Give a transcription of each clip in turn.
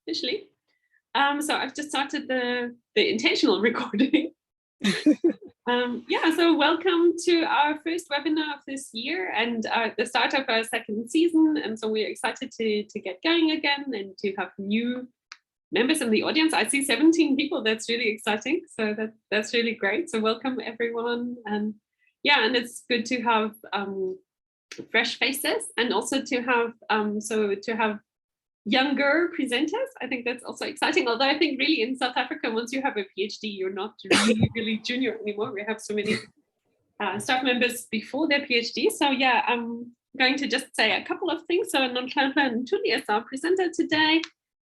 officially. So I've just started the intentional recording. Yeah, so welcome to our first webinar of this year and the start of our second season. And so we're excited to get going again and to have new members in the audience. I see 17 people. That's really exciting. So that's really great. So welcome everyone. And yeah, and it's good to have fresh faces and also to have younger presenters. I think that's also exciting. Although I think really in South Africa, once you have a PhD, you're not really junior anymore. We have so many staff members before their PhD. So yeah, I'm going to just say a couple of things. So Nonhlanhla Ntuli is our presenter today.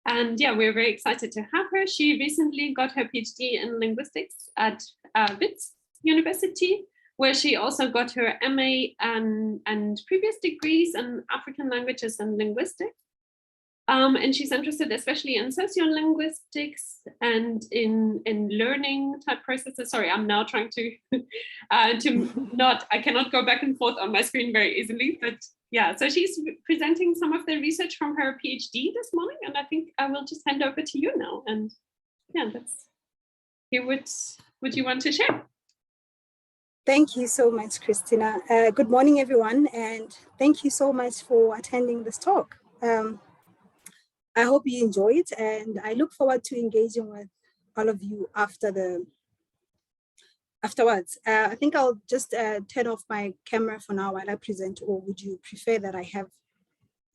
And yeah, we're very excited to have her. She recently got her PhD in linguistics at Wits University, where she also got her MA and previous degrees in African languages and linguistics. And she's interested especially in sociolinguistics and in learning type processes. Sorry, I'm now trying to I cannot go back and forth on my screen very easily, but yeah, so she's presenting some of the research from her PhD this morning, and I think I will just hand over to you now. And yeah, let's hear what you want to share. Thank you so much, Christina. Good morning, everyone, and thank you so much for attending this talk. I hope you enjoy it, and I look forward to engaging with all of you afterwards. I think I'll just turn off my camera for now while I present, or would you prefer that I have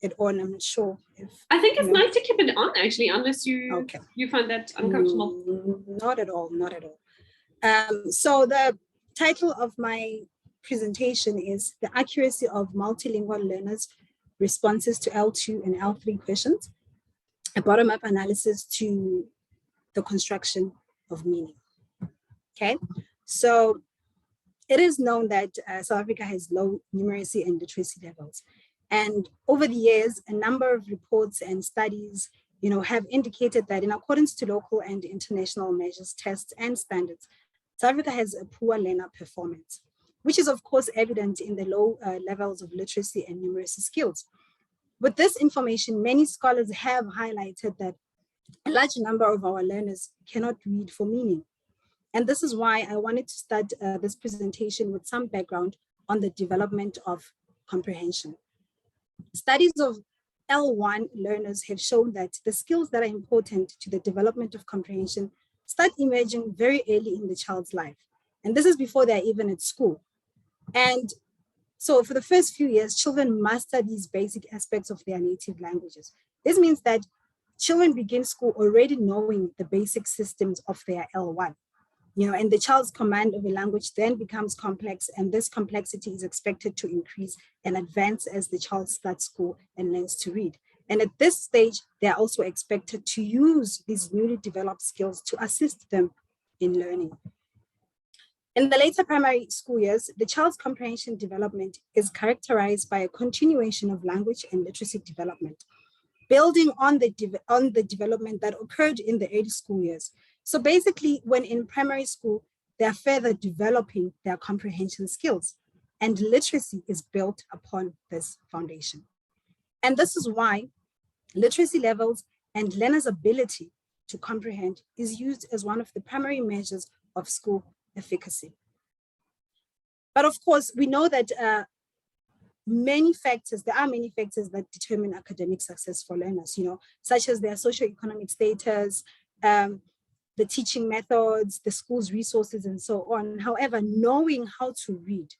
it on? I'm not sure if... I think it's nice to keep it on, actually, unless you find that uncomfortable. Not at all, not at all. So the title of my presentation is The Accuracy of Multilingual Learners' Responses to L2 and L3 Questions, a bottom-up analysis to the construction of meaning. Okay, so it is known that South Africa has low numeracy and literacy levels. And over the years, a number of reports and studies, have indicated that in accordance to local and international measures, tests, and standards, South Africa has a poor learner performance, which is of course evident in the low levels of literacy and numeracy skills. With this information, many scholars have highlighted that a large number of our learners cannot read for meaning. And this is why I wanted to start this presentation with some background on the development of comprehension. Studies of L1 learners have shown that the skills that are important to the development of comprehension start emerging very early in the child's life. And this is before they're even at school. And so for the first few years, children master these basic aspects of their native languages. This means that children begin school already knowing the basic systems of their L1. And the child's command of a language then becomes complex, and this complexity is expected to increase and advance as the child starts school and learns to read. And at this stage, they're also expected to use these newly developed skills to assist them in learning. In the later primary school years, the child's comprehension development is characterized by a continuation of language and literacy development, building on the development that occurred in the early school years. So basically, when in primary school, they're further developing their comprehension skills, and literacy is built upon this foundation. And this is why literacy levels and learners' ability to comprehend is used as one of the primary measures of school efficacy. But of course, we know that there are many factors that determine academic success for learners, such as their socioeconomic status, the teaching methods, the school's resources, and so on. However, knowing how to read,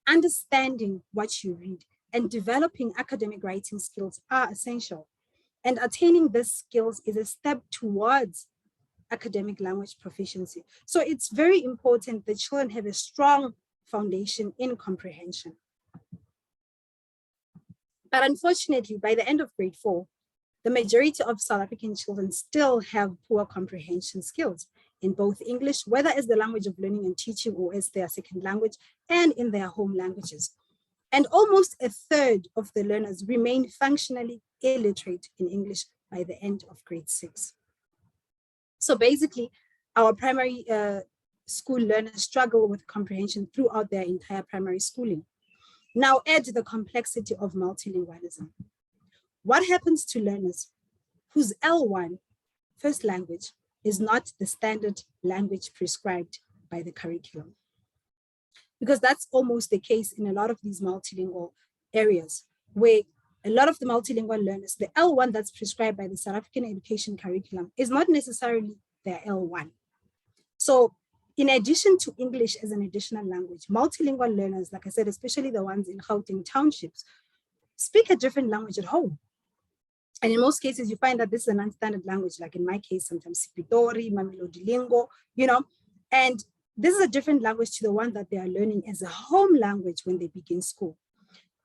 understanding what you read, and developing academic writing skills are essential. And attaining these skills is a step towards academic language proficiency. So it's very important that children have a strong foundation in comprehension. But unfortunately, by the end of grade 4, the majority of South African children still have poor comprehension skills in both English, whether as the language of learning and teaching or as their second language, and in their home languages. And almost a third of the learners remain functionally illiterate in English by the end of grade 6. So basically, our primary school learners struggle with comprehension throughout their entire primary schooling. Now add the complexity of multilingualism. What happens to learners whose L1, first language, is not the standard language prescribed by the curriculum. Because that's almost the case in a lot of these multilingual areas, where a lot of the multilingual learners, the L1 that's prescribed by the South African education curriculum is not necessarily their L1. So in addition to English as an additional language, multilingual learners, like I said, especially the ones in Gauteng townships, speak a different language at home. And in most cases, you find that this is a non-standard language, like in my case, sometimes Sipitori, Mamelodi Lingo, and this is a different language to the one that they are learning as a home language when they begin school.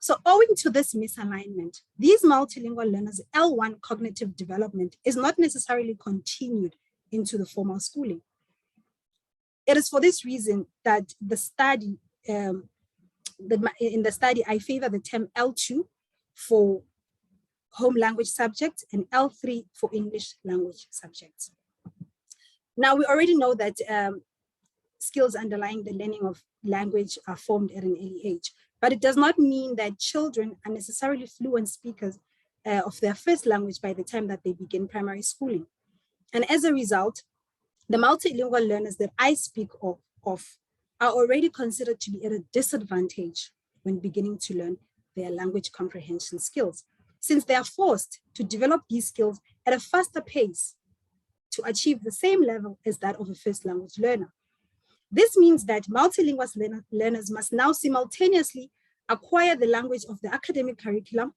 So owing to this misalignment, these multilingual learners' L1 cognitive development is not necessarily continued into the formal schooling. It is for this reason that the study, in the study, I favor the term L2 for home language subjects and L3 for English language subjects. Now, we already know that skills underlying the learning of language are formed at an early age, but it does not mean that children are necessarily fluent speakers of their first language by the time that they begin primary schooling. And as a result, the multilingual learners that I speak of are already considered to be at a disadvantage when beginning to learn their language comprehension skills, since they are forced to develop these skills at a faster pace to achieve the same level as that of a first language learner. This means that multilingual learners must now simultaneously acquire the language of the academic curriculum.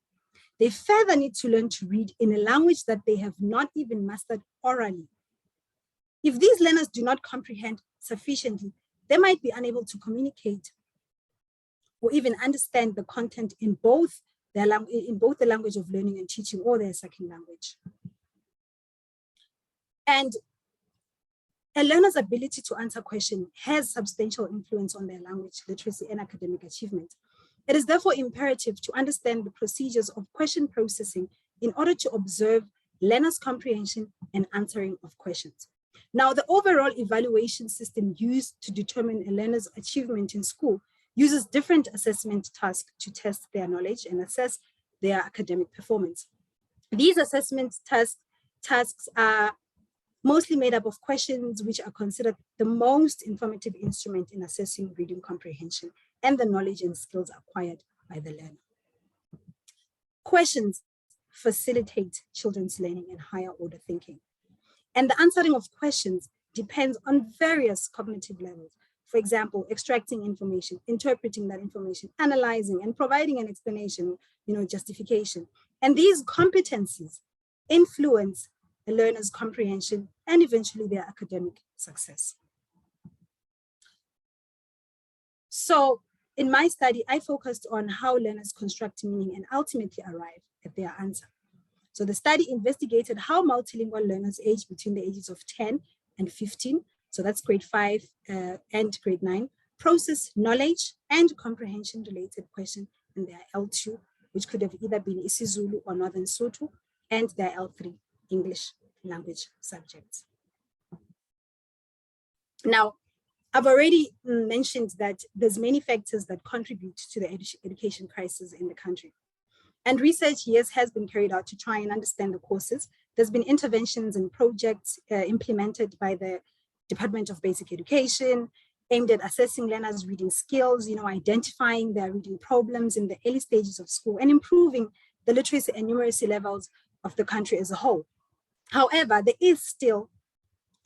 They further need to learn to read in a language that they have not even mastered orally. If these learners do not comprehend sufficiently, they might be unable to communicate or even understand the content in both the language of learning and teaching or their second language. And a learner's ability to answer questions has substantial influence on their language literacy and academic achievement. It is therefore imperative to understand the procedures of question processing in order to observe learners' comprehension and answering of questions. Now, the overall evaluation system used to determine a learner's achievement in school uses different assessment tasks to test their knowledge and assess their academic performance. These assessment tasks are mostly made up of questions which are considered the most informative instrument in assessing reading comprehension and the knowledge and skills acquired by the learner. Questions facilitate children's learning and higher order thinking. And the answering of questions depends on various cognitive levels. For example, extracting information, interpreting that information, analyzing and providing an explanation, justification. And these competencies influence a learner's comprehension and eventually their academic success. So in my study, I focused on how learners construct meaning and ultimately arrive at their answer. So the study investigated how multilingual learners aged between the ages of 10 and 15, so that's grade 5 and grade 9, process knowledge and comprehension related questions in their L2, which could have either been isiZulu or Northern Sotho, and their L3 English language subjects. Now, I've already mentioned that there's many factors that contribute to the education crisis in the country. And research, yes, has been carried out to try and understand the causes. There's been interventions and projects implemented by the Department of Basic Education aimed at assessing learners' reading skills, identifying their reading problems in the early stages of school and improving the literacy and numeracy levels of the country as a whole. However, there is still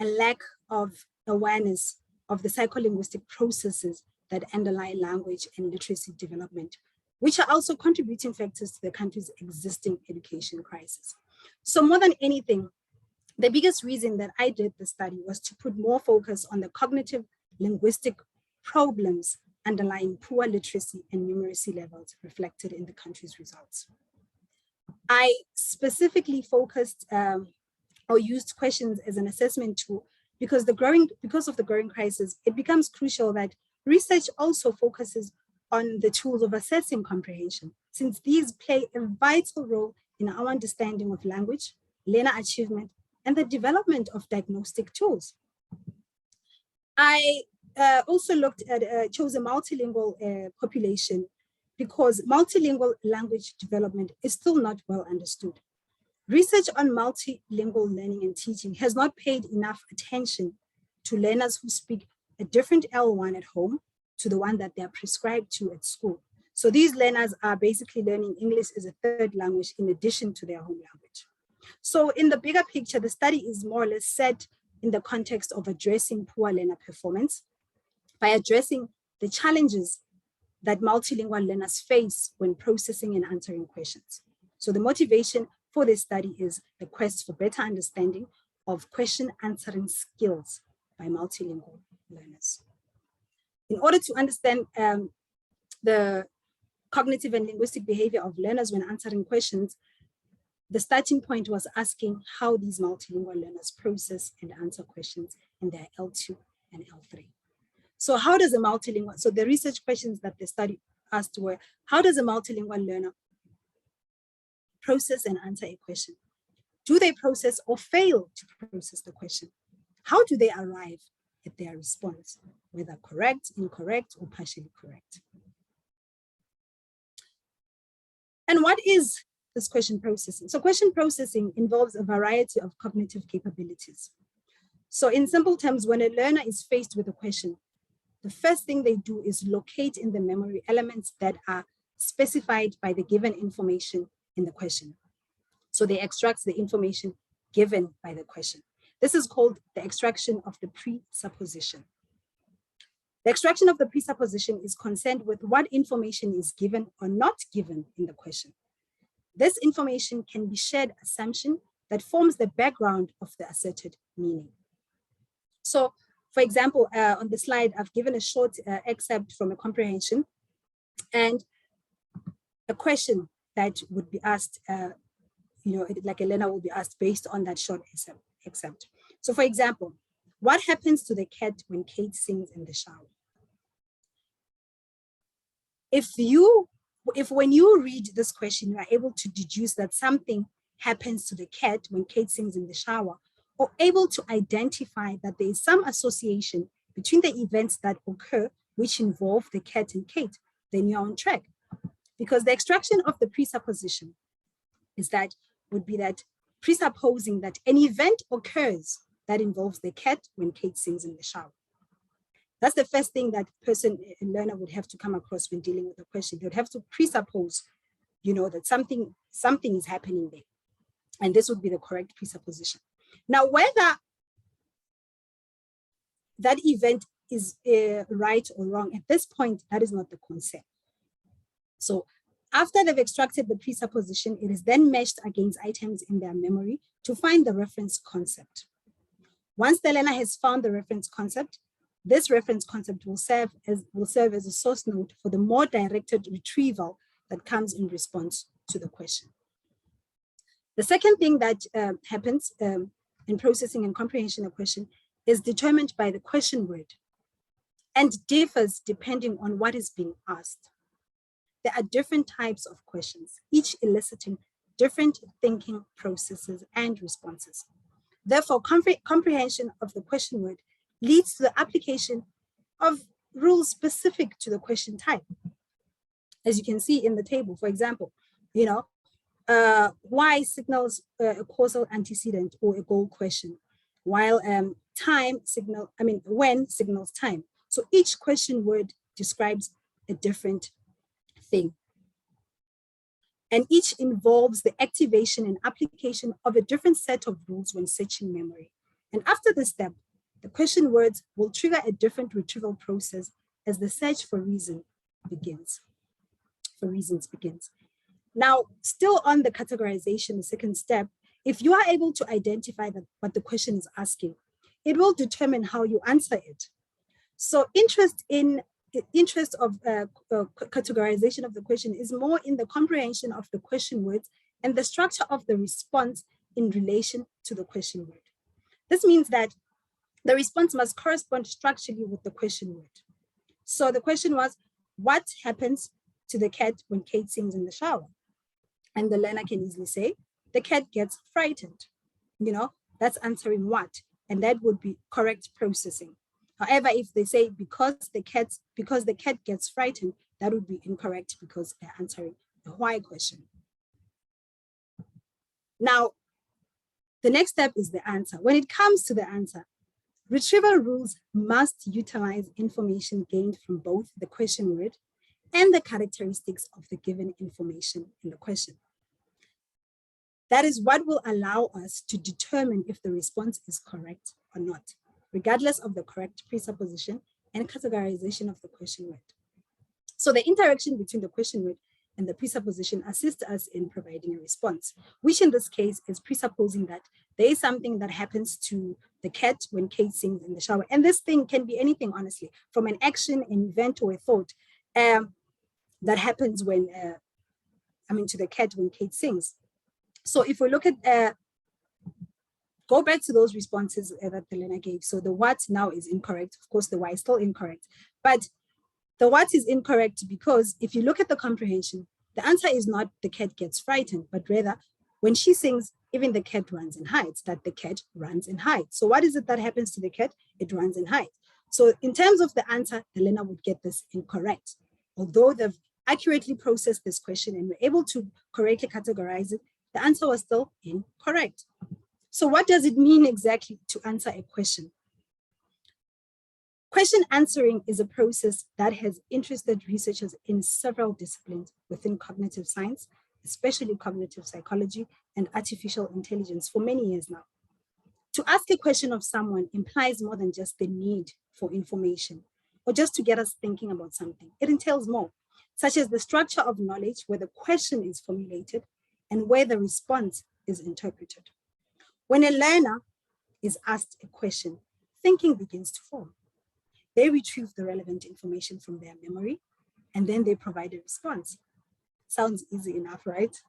a lack of awareness of the psycholinguistic processes that underlie language and literacy development, which are also contributing factors to the country's existing education crisis. So more than anything, the biggest reason that I did the study was to put more focus on the cognitive linguistic problems underlying poor literacy and numeracy levels reflected in the country's results. I specifically focused or used questions as an assessment tool because of the growing crisis, it becomes crucial that research also focuses on the tools of assessing comprehension, since these play a vital role in our understanding of language, learner achievement, and the development of diagnostic tools. I also chose a multilingual population because multilingual language development is still not well understood. Research on multilingual learning and teaching has not paid enough attention to learners who speak a different L1 at home to the one that they are prescribed to at school. So these learners are basically learning English as a third language in addition to their home language. So in the bigger picture, the study is more or less set in the context of addressing poor learner performance by addressing the challenges that multilingual learners face when processing and answering questions. So the motivation for this study is the quest for better understanding of question answering skills by multilingual learners. In order to understand the cognitive and linguistic behavior of learners when answering questions, the starting point was asking how these multilingual learners process and answer questions in their L2 and L3. So how does a multilingual, so the research questions that the study asked were, how does a multilingual learner process and answer a question? Do they process or fail to process the question? How do they arrive at their response, whether correct, incorrect, or partially correct? And what is this question processing? So question processing involves a variety of cognitive capabilities. So in simple terms, when a learner is faced with a question, the first thing they do is locate in the memory elements that are specified by the given information in the question. So they extract the information given by the question. This is called the extraction of the presupposition. The extraction of the presupposition is concerned with what information is given or not given in the question. This information can be shared assumption that forms the background of the asserted meaning. So, for example, on the slide, I've given a short excerpt from a comprehension and a question that would be asked, like a learner will be asked based on that short excerpt. So, for example, what happens to the cat when Kate sings in the shower? If when you read this question, you are able to deduce that something happens to the cat when Kate sings in the shower, or able to identify that there is some association between the events that occur which involve the cat and Kate, then you're on track. Because the extraction of the presupposition would be that presupposing that an event occurs that involves the cat when Kate sings in the shower. That's the first thing that a learner would have to come across when dealing with a question. They would have to presuppose, that something is happening there. And this would be the correct presupposition. Now, whether that event is right or wrong, at this point, that is not the concern. So after they've extracted the presupposition, it is then meshed against items in their memory to find the reference concept. Once the learner has found the reference concept, this reference concept will serve as a source node for the more directed retrieval that comes in response to the question. The second thing that happens in processing and comprehension of question is determined by the question word and differs depending on what is being asked. There are different types of questions, each eliciting different thinking processes and responses. Therefore, comprehension of the question word leads to the application of rules specific to the question type. As you can see in the table, for example, why signals a causal antecedent or a goal question, while when signals time. So each question word describes a different thing. And each involves the activation and application of a different set of rules when searching memory. And after this step, the question words will trigger a different retrieval process as the search for reasons begins. Now, still on the categorization, the second step, if you are able to identify what the question is asking, it will determine how you answer it. So interest of categorization of the question is more in the comprehension of the question words and the structure of the response in relation to the question word. This means that the response must correspond structurally with the question word. So the question was, what happens to the cat when Kate sings in the shower? And the learner can easily say, the cat gets frightened. That's answering what? And that would be correct processing. However, if they say because the cat gets frightened, that would be incorrect because they're answering the why question. Now, the next step is the answer. When it comes to the answer, retrieval rules must utilize information gained from both the question word and the characteristics of the given information in the question. That is what will allow us to determine if the response is correct or not, regardless of the correct presupposition and categorization of the question word. So the interaction between the question word and the presupposition assists us in providing a response, which in this case is presupposing that there is something that happens to the cat when Kate sings in the shower. And this thing can be anything, honestly, from an action, an event, or a thought that happens when, to the cat when Kate sings. So if we look at, go back to those responses that the learner gave. So the what now is incorrect. Of course, the why is still incorrect. But the what is incorrect because if you look at the comprehension, the answer is not the cat gets frightened, but rather when she sings, even the cat runs and hides, that the cat runs and hides. So what is it that happens to the cat? It runs and hides. So in terms of the answer, the learner would get this incorrect. Although they've accurately processed this question and were able to correctly categorize it, the answer was still incorrect. So what does it mean exactly to answer a question? Question answering is a process that has interested researchers in several disciplines within cognitive science, especially cognitive psychology and artificial intelligence for many years now. To ask a question of someone implies more than just the need for information or just to get us thinking about something. It entails more, such as the structure of knowledge where the question is formulated and where the response is interpreted. When a learner is asked a question, thinking begins to form. They retrieve the relevant information from their memory, and then they provide a response. Sounds easy enough, right?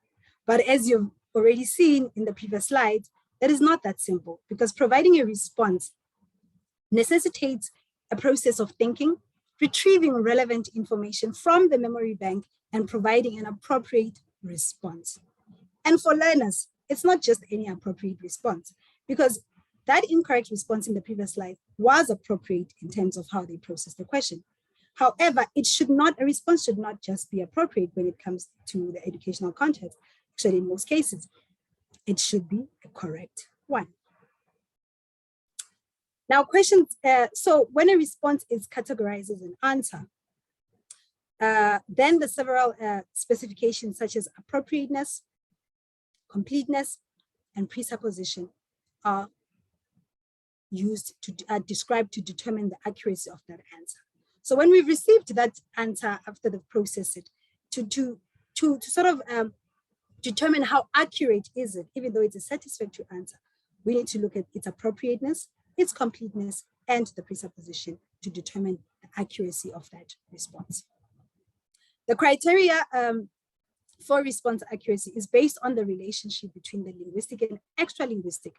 But as you've already seen in the previous slide, that is not that simple because providing a response necessitates a process of thinking, retrieving relevant information from the memory bank, and providing an appropriate response. And for learners, it's not just any appropriate response because that incorrect response in the previous slide was appropriate in terms of how they process the question. However, a response should not just be appropriate when it comes to the educational context. Actually, in most cases, it should be a correct one. Now, questions. So when a response is categorized as an answer, then the several specifications such as appropriateness, completeness, and presupposition are used to describe to determine the accuracy of that answer. So when we've received that answer after they've processed it, to sort of determine how accurate is it, even though it's a satisfactory answer, we need to look at its appropriateness, its completeness, and the presupposition to determine the accuracy of that response. The criteria for response accuracy is based on the relationship between the linguistic and extra-linguistic,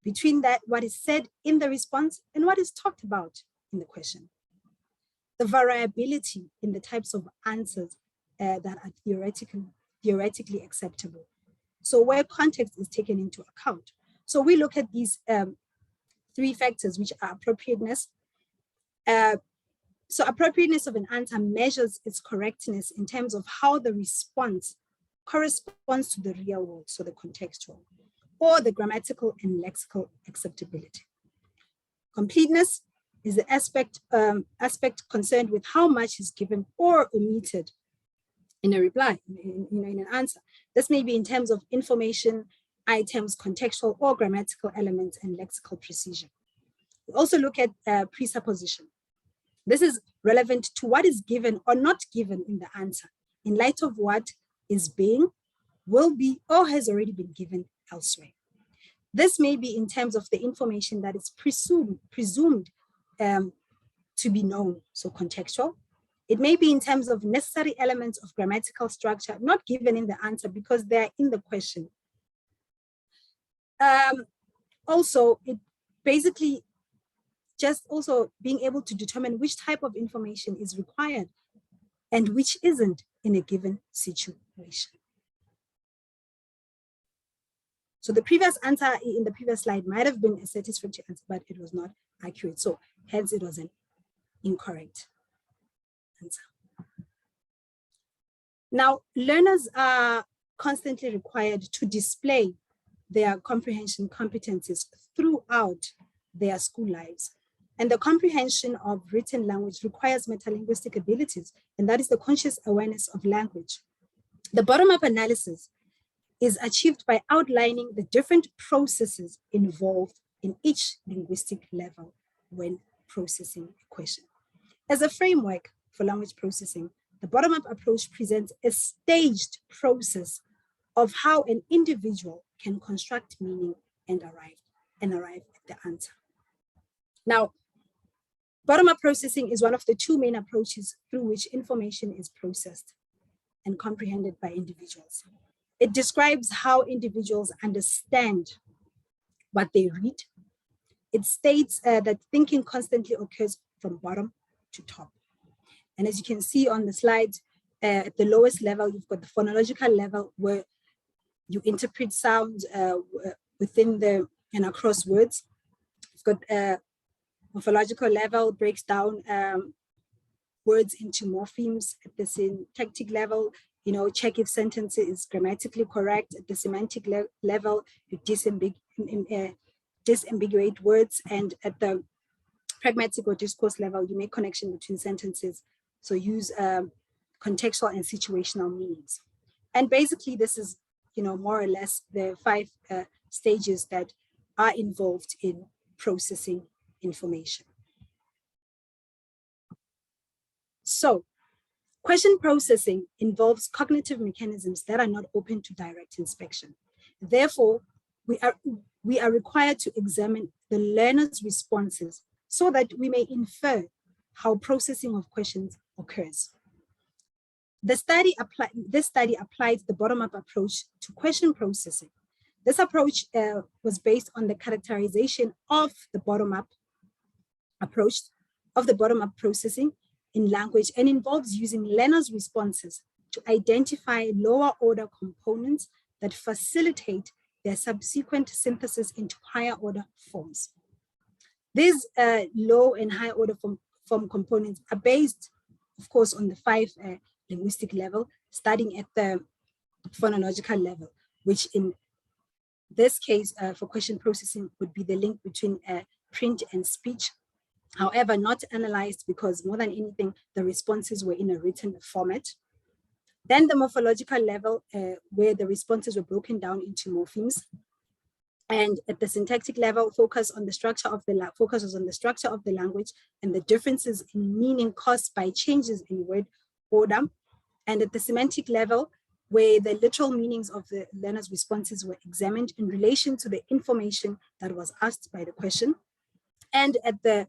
between that what is said in the response and what is talked about in the question. The variability in the types of answers that are theoretically acceptable. So where context is taken into account. So we look at these three factors, which are appropriateness. So appropriateness of an answer measures its correctness in terms of how the response corresponds to the real world, so the contextual, or the grammatical and lexical acceptability. Completeness is the aspect concerned with how much is given or omitted in a reply, in an answer. This may be in terms of information, items, contextual or grammatical elements, and lexical precision. We also look at presupposition. This is relevant to what is given or not given in the answer, in light of what is being, will be, or has already been given elsewhere. This may be in terms of the information that is presumed to be known, so contextual. It may be in terms of necessary elements of grammatical structure, not given in the answer because they're in the question. Also, it basically just also being able to determine which type of information is required and which isn't in a given situation. So the previous answer in the previous slide might have been a satisfactory answer, but it was not accurate. So hence it was an incorrect answer. Now, learners are constantly required to display their comprehension competencies throughout their school lives. And the comprehension of written language requires metalinguistic abilities, and that is the conscious awareness of language. The bottom-up analysis is achieved by outlining the different processes involved in each linguistic level when processing a question. As a framework for language processing, the bottom-up approach presents a staged process of how an individual can construct meaning and arrive at the answer. Now, bottom-up processing is one of the two main approaches through which information is processed and comprehended by individuals. It describes how individuals understand what they read. It states that thinking constantly occurs from bottom to top. And as you can see on the slide, at the lowest level, you've got the phonological level where you interpret sounds within and across words. You've got morphological level, breaks down words into morphemes. At the syntactic level, check if sentence is grammatically correct. At the semantic level, you disambiguate words. And at the pragmatic or discourse level, you make connection between sentences. So use contextual and situational meanings. And basically, this is, more or less the 5 stages that are involved in processing information. So, question processing involves cognitive mechanisms that are not open to direct inspection. Therefore, we are required to examine the learner's responses so that we may infer how processing of questions occurs. This study applied the bottom-up approach to question processing. This approach was based on the characterization of the bottom-up approach, of the bottom-up processing in language, and involves using learners' responses to identify lower order components that facilitate their subsequent synthesis into higher order forms. These low and high order form components are based, of course, on the 5 linguistic level, starting at the phonological level, which in this case for question processing would be the link between print and speech. However, not analyzed because more than anything, the responses were in a written format. Then the morphological level, where the responses were broken down into morphemes. And at the syntactic level, focuses on the structure of the language and the differences in meaning caused by changes in word order. And at the semantic level, where the literal meanings of the learner's responses were examined in relation to the information that was asked by the question. And at the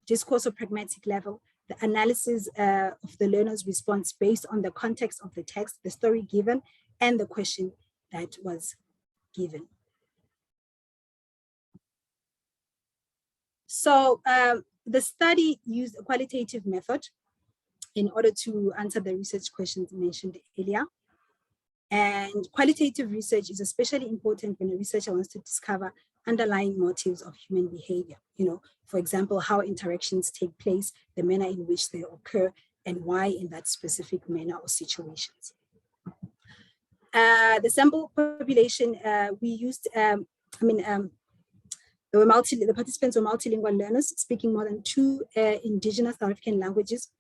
discourse or pragmatic level, the analysis of the learner's response based on the context of the text, the story given, and the question that was given. So the study used a qualitative method in order to answer the research questions mentioned earlier. And qualitative research is especially important when a researcher wants to discover underlying motives of human behavior. For example, how interactions take place, the manner in which they occur, and why in that specific manner or situations. The sample population we used, the participants were multilingual learners speaking more than 2 indigenous South African languages,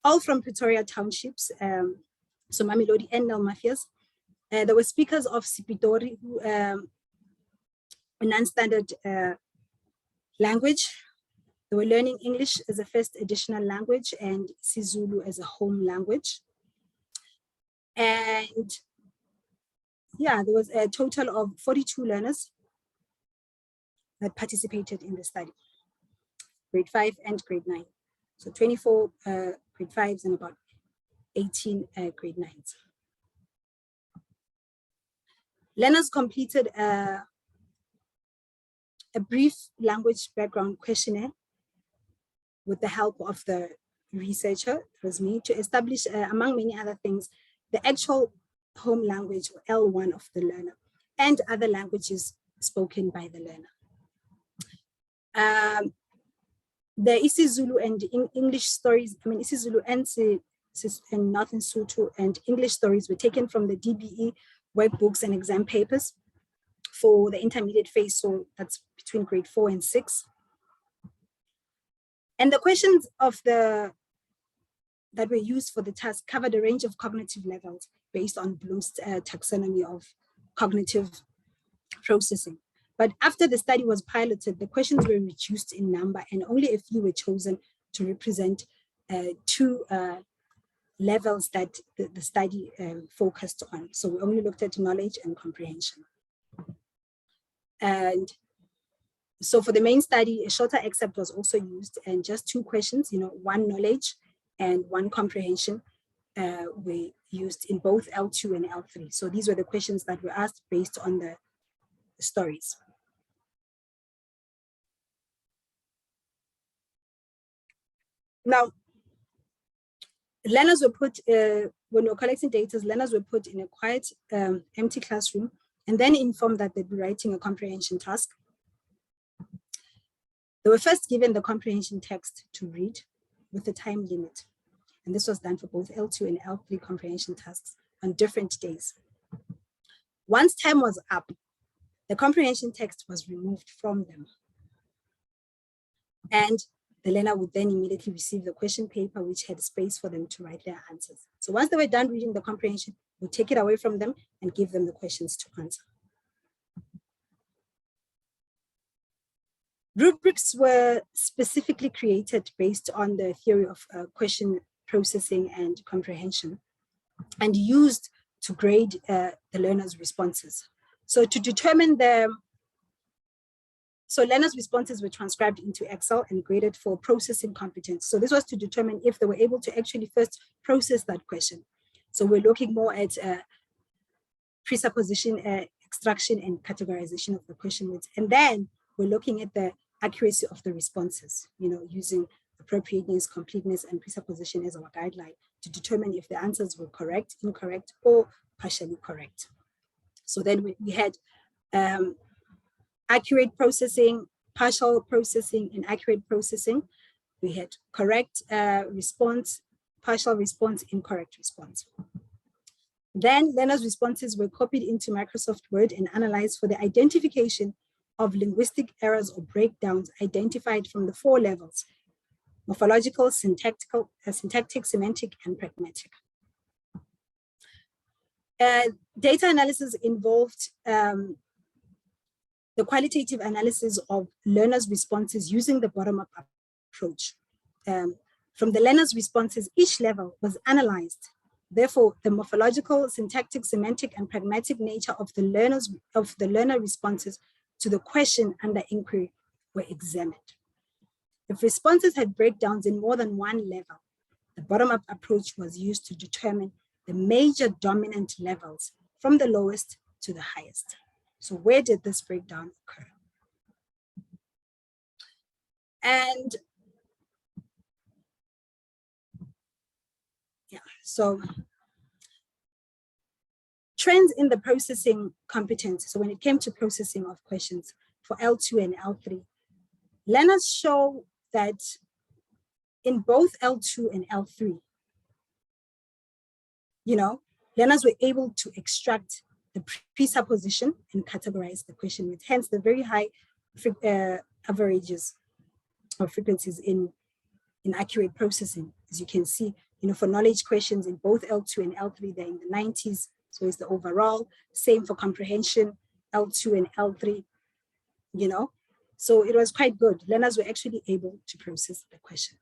all from Pretoria townships, so Mamelodi and Nelmafias. There were speakers of Sipitori, who a non-standard language. They were learning English as a first additional language and isiZulu as a home language. And yeah, there was a total of 42 learners that participated in the study, grade 5 and grade 9. So 24 grade 5s and about 18 grade 9s. Learners completed a brief language background questionnaire with the help of the researcher, it was me, to establish, among many other things, the actual home language, or L1 of the learner, and other languages spoken by the learner. The isiZulu and English stories, isiZulu and Northern Sotho and English stories were taken from the DBE workbooks and exam papers. for the intermediate phase, so that's between grade 4 and 6. And the questions that were used for the task covered a range of cognitive levels based on Bloom's taxonomy of cognitive processing. But after the study was piloted, the questions were reduced in number and only a few were chosen to represent two levels that the study focused on. So we only looked at knowledge and comprehension. And so for the main study, a shorter excerpt was also used, and just 2 questions, one knowledge and one comprehension were used in both L2 and L3. So these were the questions that were asked based on the stories. Now, learners were put, when we were collecting data, learners were put in a quiet, empty classroom and then informed that they'd be writing a comprehension task. They were first given the comprehension text to read with a time limit. And this was done for both L2 and L3 comprehension tasks on different days. Once time was up, the comprehension text was removed from them. And the learner would then immediately receive the question paper, which had space for them to write their answers. So once they were done reading the comprehension, we'd take it away from them and give them the questions to answer. Rubrics were specifically created based on the theory of question processing and comprehension and used to grade the learners' responses. So to determine so learners' responses were transcribed into Excel and graded for processing competence. So this was to determine if they were able to actually first process that question. So we're looking more at presupposition, extraction, and categorization of the question words. And then we're looking at the accuracy of the responses, using appropriateness, completeness, and presupposition as our guideline to determine if the answers were correct, incorrect, or partially correct. So then we had accurate processing, partial processing, and accurate processing. We had correct response, partial response, incorrect response. Then learners' responses were copied into Microsoft Word and analyzed for the identification of linguistic errors or breakdowns identified from the 4 levels: morphological, syntactic, semantic, and pragmatic. Data analysis involved the qualitative analysis of learners' responses using the bottom-up approach. From the learners' responses, each level was analyzed. Therefore, the morphological, syntactic, semantic, and pragmatic nature of the learner responses to the question under inquiry were examined. If responses had breakdowns in more than one level, the bottom-up approach was used to determine the major dominant levels from the lowest to the highest. So where did this breakdown occur? And yeah, so trends in the processing competence. So when it came to processing of questions for L2 and L3, learners show that in both L2 and L3, learners were able to extract the presupposition and categorize the question with, hence the very high averages or frequencies in accurate processing. As you can see, for knowledge questions in both L2 and L3, they're in the 90s. So it's the overall. Same for comprehension, L2 and L3, So it was quite good. Learners were actually able to process the question.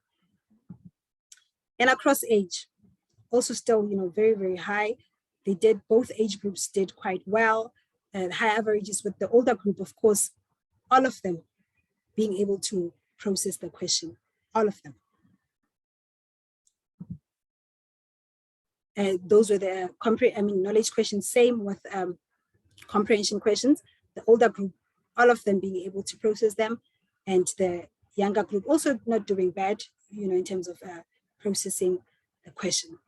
And across age, also still, very, very high. Both age groups did quite well. High averages with the older group, of course, all of them being able to process the question, all of them. Those were the knowledge questions, same with comprehension questions. The older group, all of them being able to process them, and the younger group also not doing bad, in terms of processing the question.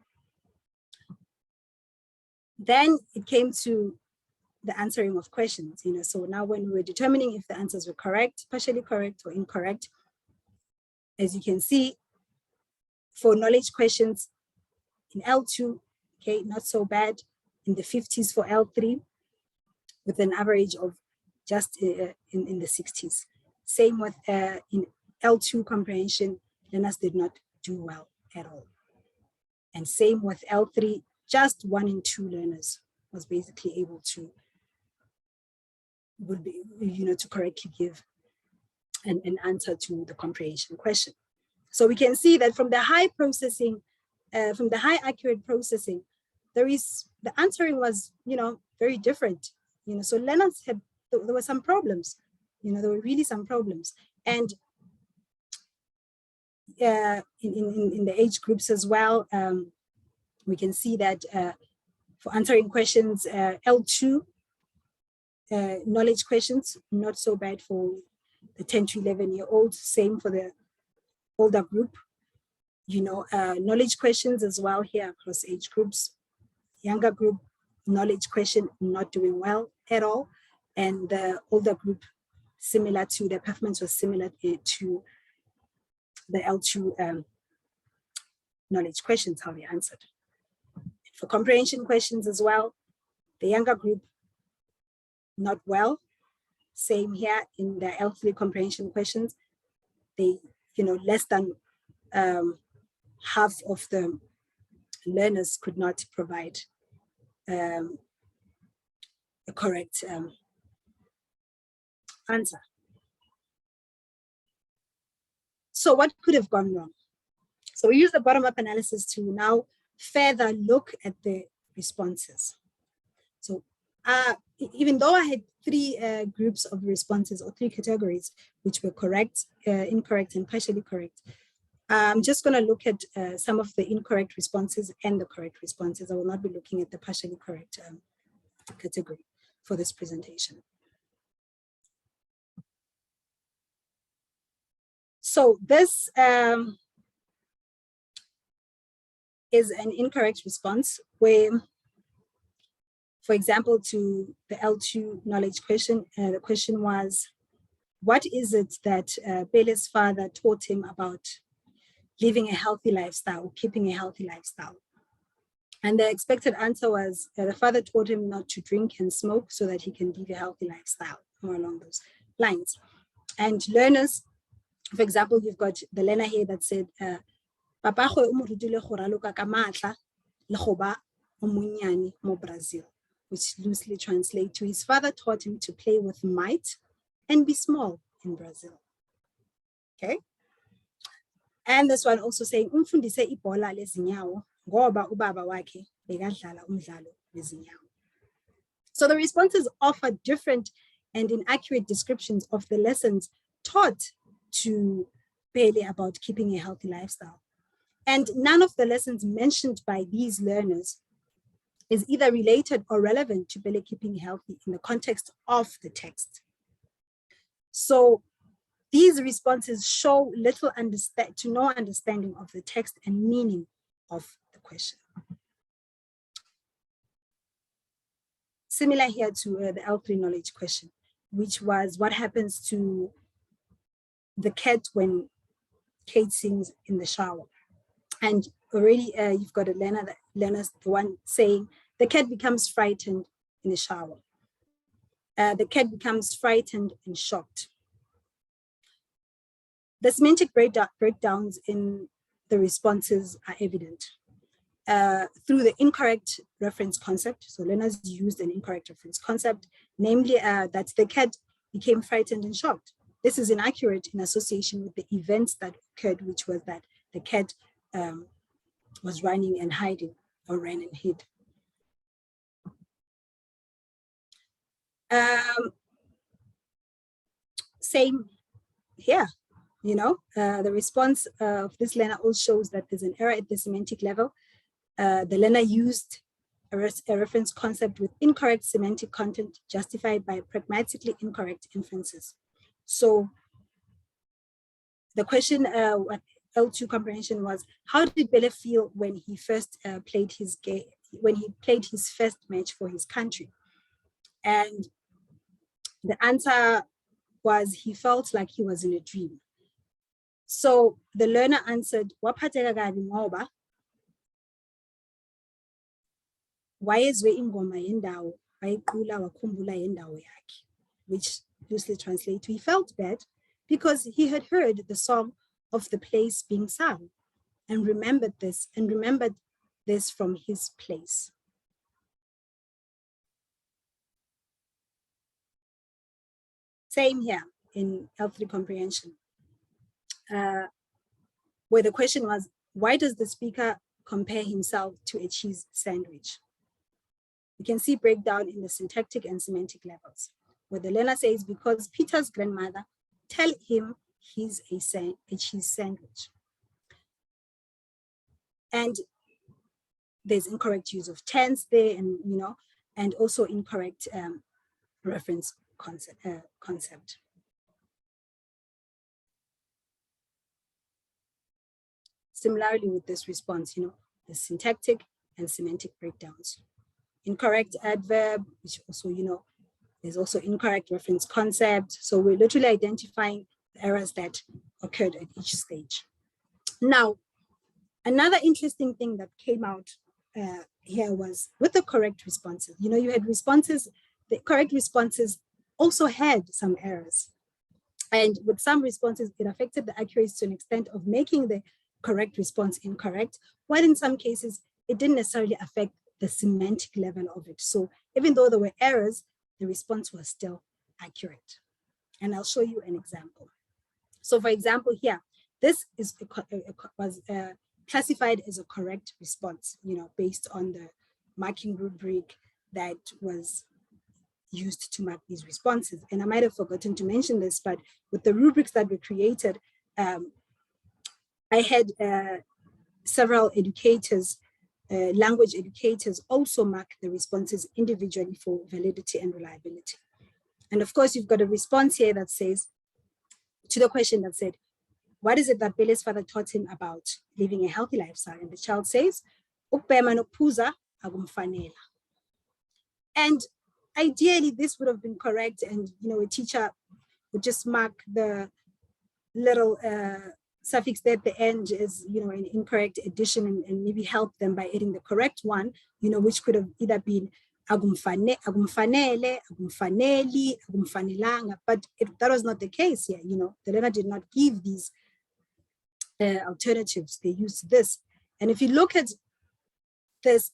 Then it came to the answering of questions, so now when we were determining if the answers were correct, partially correct or incorrect, as you can see, for knowledge questions in L2, okay, not so bad, in the 50s for L3, with an average of just in the 60s. Same with in L2 comprehension, learners did not do well at all. And same with L3, just 1 in 2 learners was basically able to, to correctly give an answer to the comprehension question. So we can see that from the high processing, from the high accurate processing, the answering was, very different. So learners there were some problems. There were really some problems. And in the age groups as well, we can see that for answering questions, L2 knowledge questions, not so bad for the 10 to 11-year-olds, same for the older group. Knowledge questions as well here across age groups. Younger group, knowledge question not doing well at all. And the older group, similar to the performance was similar to the L2 knowledge questions, how they answered. For comprehension questions as well, the younger group, not well. Same here in the L3 comprehension questions. They, less than half of the learners could not provide a correct answer. So what could have gone wrong? So we use the bottom-up analysis to now further look at the responses. So even though I had 3 groups of responses or 3 categories, which were correct, incorrect, and partially correct, I'm just going to look at some of the incorrect responses and the correct responses. I will not be looking at the partially correct category for this presentation. So this is an incorrect response where, for example, to the L2 knowledge question, the question was, what is it that Pele's father taught him about living a healthy lifestyle, keeping a healthy lifestyle? And the expected answer was the father taught him not to drink and smoke so that he can live a healthy lifestyle, more along those lines. And learners, for example, you've got the learner here that said, Papa go mo rutile go raloka ka matla le go ba o monnyane mo Brazil, which loosely translates to his father taught him to play with might and be small in Brazil. Okay. And this one also saying, umfundise ibhola lezinyawo ngoba ubaba wakhe bekadlala umdlalo wezinyawo. So the responses offer different and inaccurate descriptions of the lessons taught to Pele about keeping a healthy lifestyle. And none of the lessons mentioned by these learners is either related or relevant to Pele keeping healthy in the context of the text. So these responses show little to no understanding of the text and meaning of the question. Similar here to the L3 knowledge question, which was what happens to the cat when Kate sings in the shower. And already you've got a learner, the one saying, the cat becomes frightened in the shower. The cat becomes frightened and shocked. The semantic breakdowns in the responses are evident through the incorrect reference concept. So learners used an incorrect reference concept, namely that the cat became frightened and shocked. This is inaccurate in association with the events that occurred, which was that the cat was running and hiding, or ran and hid. Same here, the response of this learner also shows that there's an error at the semantic level. The learner used a reference concept with incorrect semantic content justified by pragmatically incorrect inferences. So the question, L2 comprehension was, how did Pele feel when he first played his first match for his country? And the answer was he felt like he was in a dream. So the learner answered, waphatheka kabi ngoba wayezwe ingoma yendawo wayiqula wakhumbula yendawo yakhe. which loosely translates to he felt bad because he had heard the song of the place being sung and remembered this from his place. Same here in L3 comprehension, where the question was, why does the speaker compare himself to a cheese sandwich? You can see breakdown in the syntactic and semantic levels, where the learner says, because Peter's grandmother tell him he's a cheese sandwich. And there's incorrect use of tense there, and and also incorrect reference concept. Similarly with this response, the syntactic and semantic breakdowns. Incorrect adverb, which also, there's also incorrect reference concept. So we're literally identifying the errors that occurred at each stage. Now, another interesting thing that came out here was with the correct responses. You had responses, the correct responses also had some errors. And with some responses, it affected the accuracy to an extent of making the correct response incorrect, while in some cases, it didn't necessarily affect the semantic level of it. So even though there were errors, the response was still accurate. And I'll show you an example. So for example, here, this is was classified as a correct response, based on the marking rubric that was used to mark these responses. And I might have forgotten to mention this, but with the rubrics that were created, I had several educators, language educators, also mark the responses individually for validity and reliability. And of course, you've got a response here that says, to the question that said, what is it that Billy's father taught him about living a healthy lifestyle? And the child says, ukubhema nokuphuza akumfanela. And ideally, this would have been correct, and a teacher would just mark the little suffix there at the end as an incorrect addition, and maybe help them by adding the correct one, which could have either been akumfanele, akumfaneli, akumfanelanga, but that was not the case here. The learner did not give these alternatives. They used this, and if you look at this,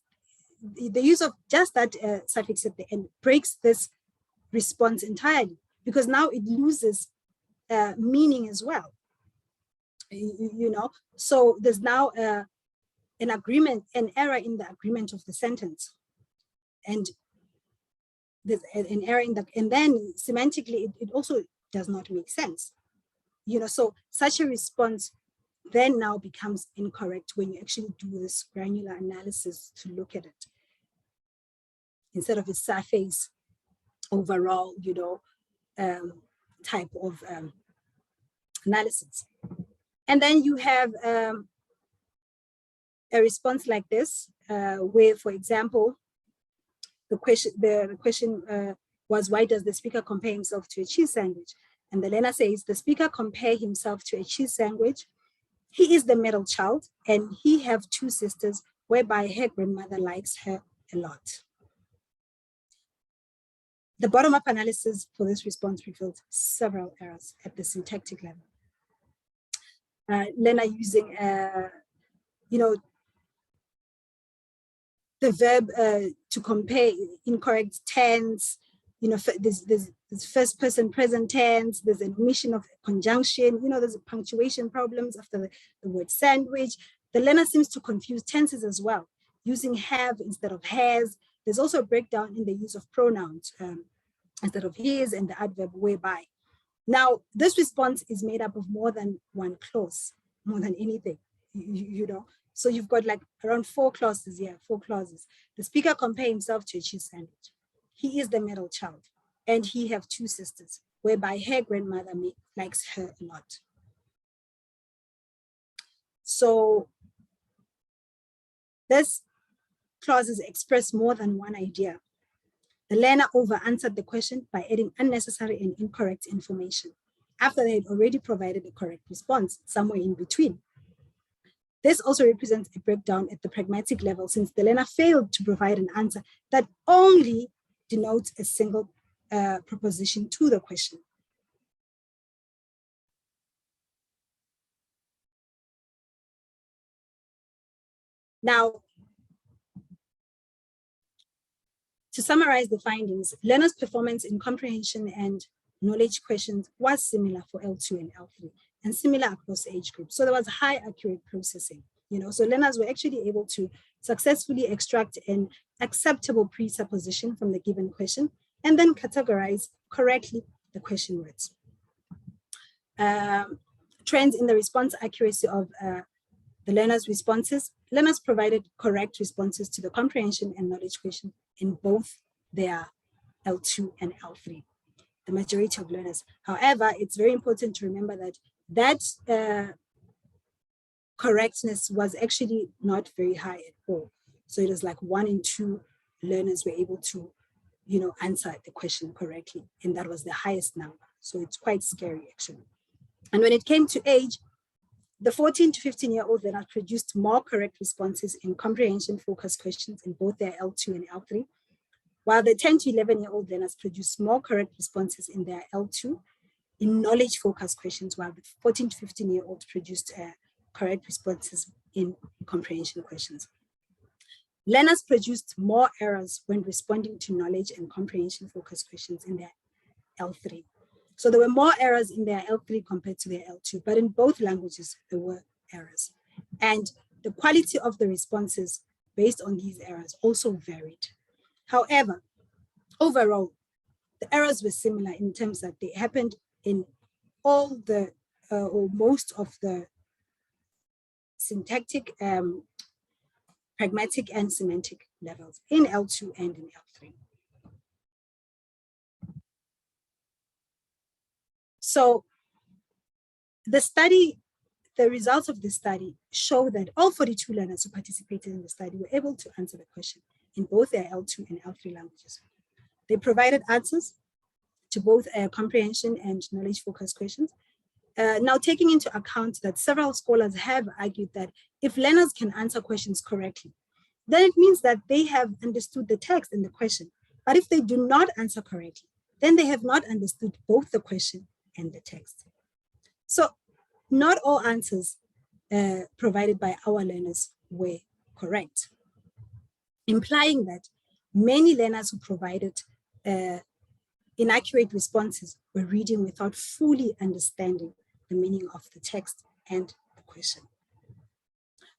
the use of just that suffix at the end breaks this response entirely, because now it loses meaning as well. So there's now an agreement, an error in the agreement of the sentence, and there's an error in that, and then semantically it also does not make sense. So such a response then now becomes incorrect when you actually do this granular analysis to look at it, instead of a surface overall, type of analysis. And then you have a response like this, where, for example, the question was, why does the speaker compare himself to a cheese sandwich? And the learner says, the speaker compare himself to a cheese sandwich. He is the middle child, and he have two sisters, whereby her grandmother likes her a lot. The bottom-up analysis for this response revealed several errors at the syntactic level. Learner using, the verb to compare incorrect tense, there's first person present tense, there's an omission of conjunction, there's punctuation problems after the word sandwich. The learner seems to confuse tenses as well, using have instead of has. There's also a breakdown in the use of pronouns instead of his, and the adverb whereby. Now, this response is made up of more than one clause, more than anything, So you've got like around 4 clauses here, 4 clauses. The speaker compare himself to a cheese sandwich. He is the middle child, and he have 2 sisters, whereby her grandmother likes her a lot. So this clauses express more than one idea. The learner over-answered the question by adding unnecessary and incorrect information after they had already provided a correct response somewhere in between. This also represents a breakdown at the pragmatic level, since the learner failed to provide an answer that only denotes a single proposition to the question. Now, to summarize the findings, learners' performance in comprehension and knowledge questions was similar for L2 and L3 and similar across age groups. So there was high accurate processing, so learners were actually able to successfully extract an acceptable presupposition from the given question and then categorize correctly the question words. Trends in the response accuracy of the learners' responses. Learners provided correct responses to the comprehension and knowledge question in both their L2 and L3, the majority of learners. However, it's very important to remember that correctness was actually not very high at all. So it was like 1 in 2 learners were able to, answer the question correctly. And that was the highest number. So it's quite scary, actually. And when it came to age, the 14 to 15-year-old learners produced more correct responses in comprehension-focused questions in both their L2 and L3, while the 10 to 11-year-old learners produced more correct responses in their L2 in knowledge-focused questions, while the 14 to 15-year-olds produced correct responses in comprehension questions. Learners produced more errors when responding to knowledge and comprehension-focused questions in their L3. So there were more errors in their L3 compared to their L2, but in both languages, there were errors. And the quality of the responses based on these errors also varied. However, overall, the errors were similar in terms that they happened in all the, or most of the syntactic, pragmatic, and semantic levels in L2 and in L3. So the results of the study show that all 42 learners who participated in the study were able to answer the question in both their L2 and L3 languages. They provided answers to both comprehension and knowledge-focused questions. Now, taking into account that several scholars have argued that if learners can answer questions correctly, then it means that they have understood the text in the question. But if they do not answer correctly, then they have not understood both the question and the text. So not all answers provided by our learners were correct, implying that many learners who provided inaccurate responses were reading without fully understanding the meaning of the text and the question.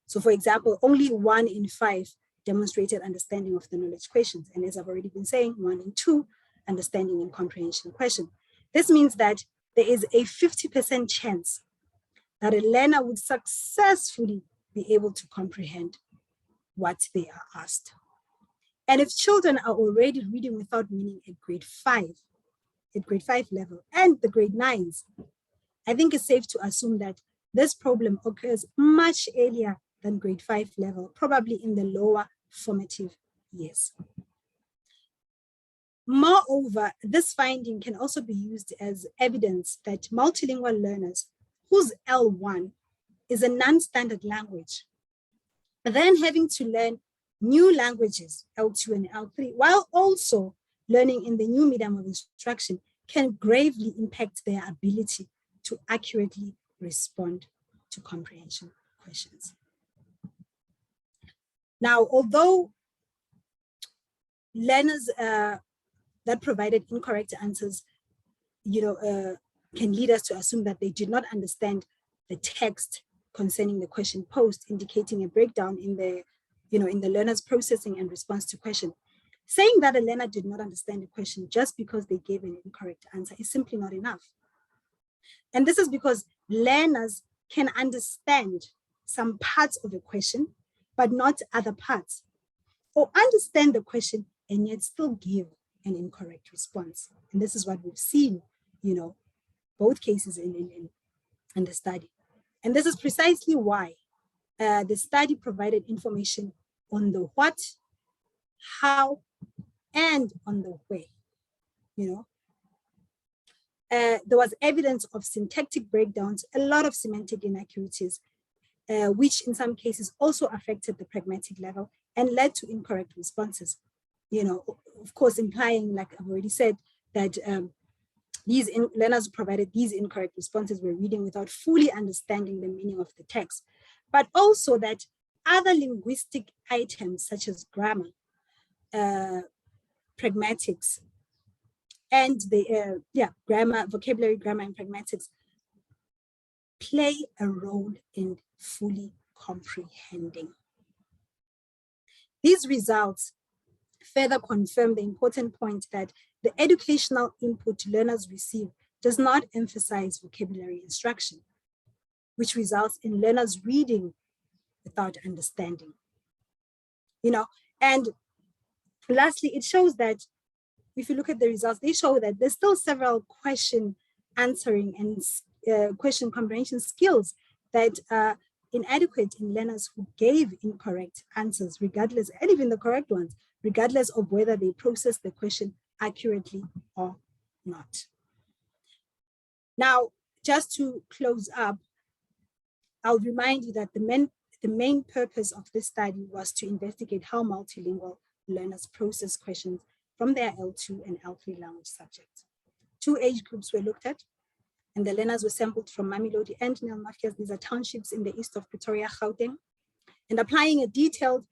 So for example, only 1 in 5 demonstrated understanding of the knowledge questions. And as I've already been saying, 1 in 2 understanding and comprehension question. This means that there is a 50% chance that a learner would successfully be able to comprehend what they are asked. And if children are already reading without meaning at grade 5 level and the grade 9s, I think it's safe to assume that this problem occurs much earlier than grade 5 level, probably in the lower formative years. Moreover, this finding can also be used as evidence that multilingual learners whose L1 is a non-standard language, then having to learn new languages, L2 and L3, while also learning in the new medium of instruction, can gravely impact their ability to accurately respond to comprehension questions. Now, although learners that provided incorrect answers, can lead us to assume that they did not understand the text concerning the question posed, indicating a breakdown in the, in the learner's processing and response to question. Saying that a learner did not understand the question just because they gave an incorrect answer is simply not enough. And this is because learners can understand some parts of a question, but not other parts, or understand the question and yet still give an incorrect response. And this is what we've seen, both cases in the study. And this is precisely why the study provided information on the what, how, and on the where, there was evidence of syntactic breakdowns, a lot of semantic inaccuracies, which in some cases also affected the pragmatic level and led to incorrect responses. Of course, implying, like I've already said, that learners who provided these incorrect responses were reading without fully understanding the meaning of the text, but also that other linguistic items such as grammar, pragmatics, and the grammar, vocabulary, grammar, and pragmatics play a role in fully comprehending. These results further confirm the important point that the educational input learners receive does not emphasize vocabulary instruction, which results in learners reading without understanding. And lastly, it shows that if you look at the results, they show that there's still several question answering and question comprehension skills that are inadequate in learners who gave incorrect answers, regardless, and even the correct ones, regardless of whether they process the question accurately or not. Now, just to close up, I'll remind you that the main purpose of this study was to investigate how multilingual learners process questions from their L2 and L3 language subjects. 2 age groups were looked at, and the learners were sampled from Mamelodi and Nel-Mafias. These are townships in the east of Pretoria, Gauteng. And applying a detailed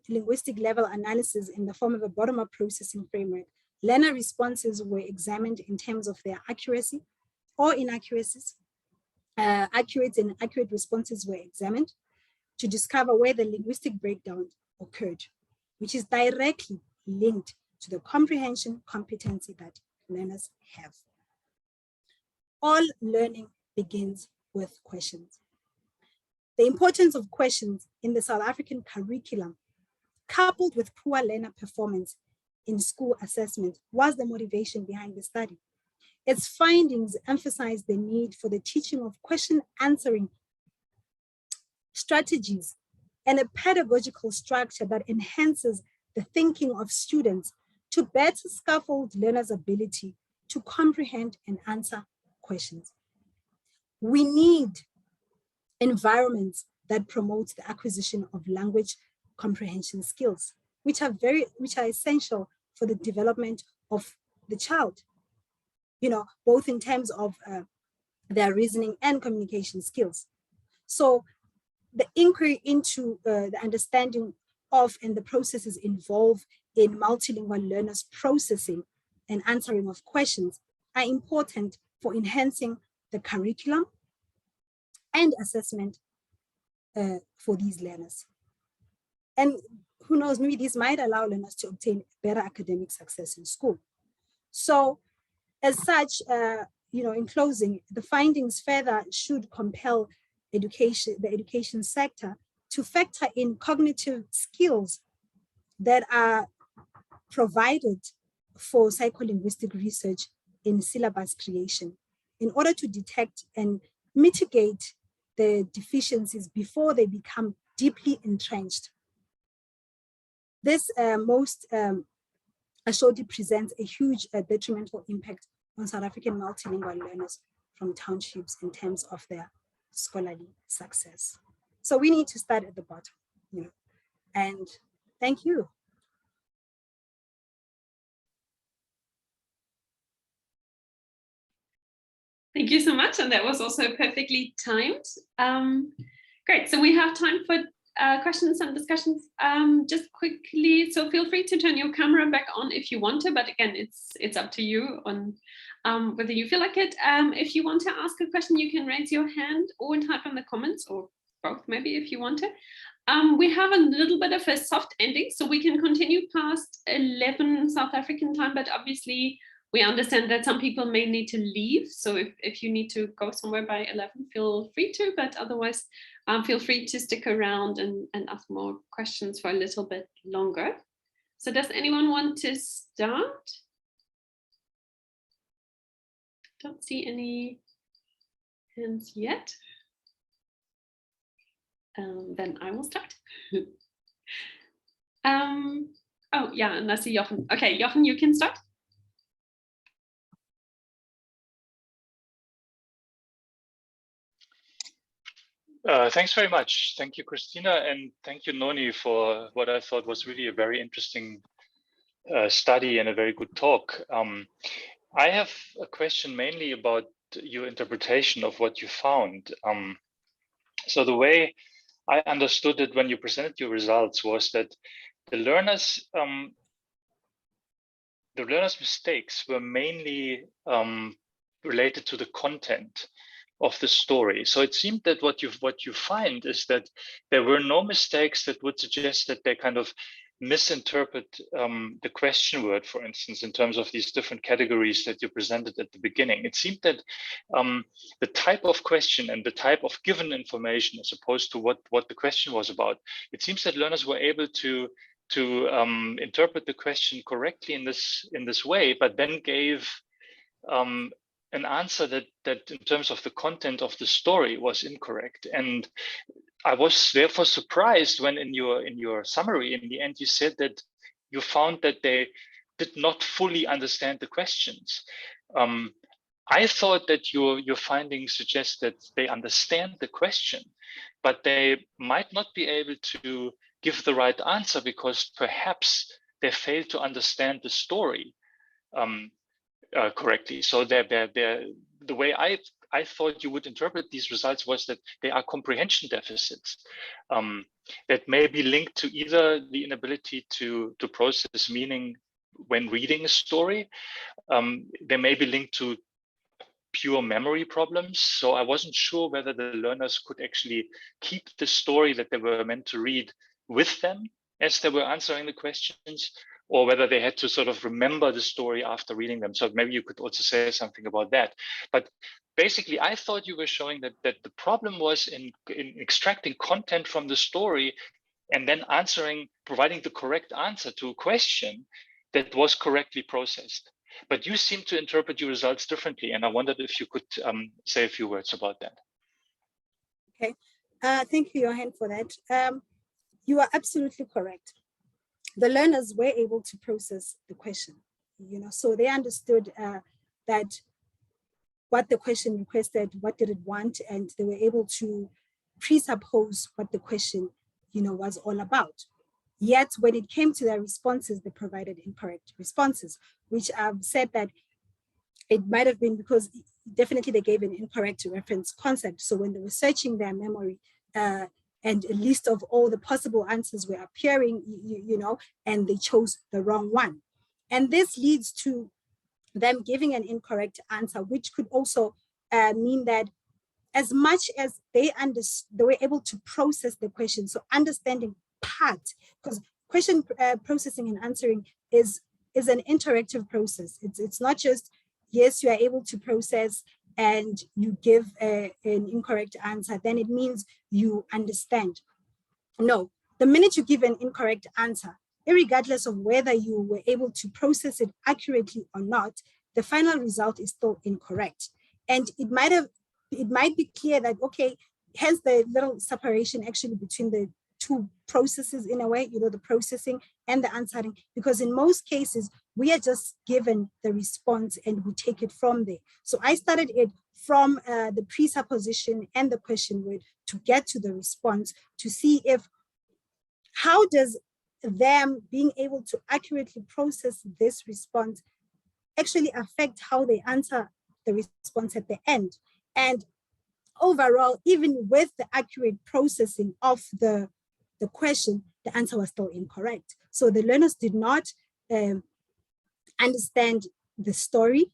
linguistic level analysis in the form of a bottom-up processing framework, learner responses were examined in terms of their accuracy or inaccuracies. Accurate and inaccurate responses were examined to discover where the linguistic breakdown occurred, which is directly linked to the comprehension competency that learners have. All learning begins with questions. The importance of questions in the South African curriculum, coupled with poor learner performance in school assessment, was the motivation behind the study. Its findings emphasize the need for the teaching of question answering strategies and a pedagogical structure that enhances the thinking of students to better scaffold learners' ability to comprehend and answer questions. We need environments that promote the acquisition of language comprehension skills, which are essential for the development of the child, both in terms of their reasoning and communication skills. So the inquiry into the understanding of and the processes involved in multilingual learners processing and answering of questions are important for enhancing the curriculum and assessment for these learners. And who knows, maybe this might allow learners to obtain better academic success in school. So as such, in closing, the findings further should compel the education sector to factor in cognitive skills that are provided for psycholinguistic research in syllabus creation in order to detect and mitigate the deficiencies before they become deeply entrenched. This most assuredly presents a huge detrimental impact on South African multilingual learners from townships in terms of their scholarly success. So we need to start at the bottom, and thank you. Thank you so much, and that was also perfectly timed. Great, so we have time for questions and discussions. Just quickly, so feel free to turn your camera back on if you want to, but again, it's up to you on whether you feel like it. If you want to ask a question, you can raise your hand or type in the comments, or both maybe if you want to. We have a little bit of a soft ending, so we can continue past 11 South African time, but obviously we understand that some people may need to leave. So if you need to go somewhere by 11, feel free to, but otherwise feel free to stick around and ask more questions for a little bit longer. So does anyone want to start? Don't see any hands yet. Then I will start. Oh yeah, and I see Jochen. Okay, Jochen, you can start. Thanks very much. Thank you, Christina, and thank you, Noni, for what I thought was really a very interesting study and a very good talk. I have a question mainly about your interpretation of what you found. So the way I understood it when you presented your results was that the learners' mistakes were mainly related to the content of the story. So it seemed that what you find is that there were no mistakes that would suggest that they kind of misinterpret the question word, for instance, in terms of these different categories that you presented at the beginning. It seemed that the type of question and the type of given information, as opposed to what the question was about, it seems that learners were able to interpret the question correctly in this way, but then gave an answer that in terms of the content of the story was incorrect. And I was therefore surprised when in your summary in the end you said that you found that they did not fully understand the questions. I thought that your findings suggest that they understand the question, but they might not be able to give the right answer because perhaps they fail to understand the story correctly. So the way I thought you would interpret these results was that they are comprehension deficits that may be linked to either the inability to process meaning when reading a story. They may be linked to pure memory problems. So I wasn't sure whether the learners could actually keep the story that they were meant to read with them as they were answering the questions, or whether they had to sort of remember the story after reading them. So maybe you could also say something about that. But basically, I thought you were showing that the problem was in extracting content from the story and then providing the correct answer to a question that was correctly processed. But you seem to interpret your results differently, and I wondered if you could say a few words about that. Okay, thank you, Johan, for that. You are absolutely correct. The learners were able to process the question, so they understood that what the question requested, what did it want, and they were able to presuppose what the question, was all about. Yet when it came to their responses, they provided incorrect responses, which I've said that it might have been because definitely they gave an incorrect reference concept. So when they were searching their memory and a list of all the possible answers were appearing, and they chose the wrong one. And this leads to them giving an incorrect answer, which could also mean that as much as they were able to process the question, so understanding part, because question processing and answering is an interactive process. It's not just, yes, you are able to process and you give an incorrect answer, then it means you understand. No, the minute you give an incorrect answer, irregardless of whether you were able to process it accurately or not, the final result is still incorrect. And it might be clear that, okay, hence the little separation actually between the two processes in a way, the processing and the answering, because in most cases, we are just given the response and we take it from there. So I started it from the presupposition and the question word to get to the response to see how does them being able to accurately process this response actually affect how they answer the response at the end. And overall, even with the accurate processing of the question, the answer was still incorrect. So the learners did not understand the story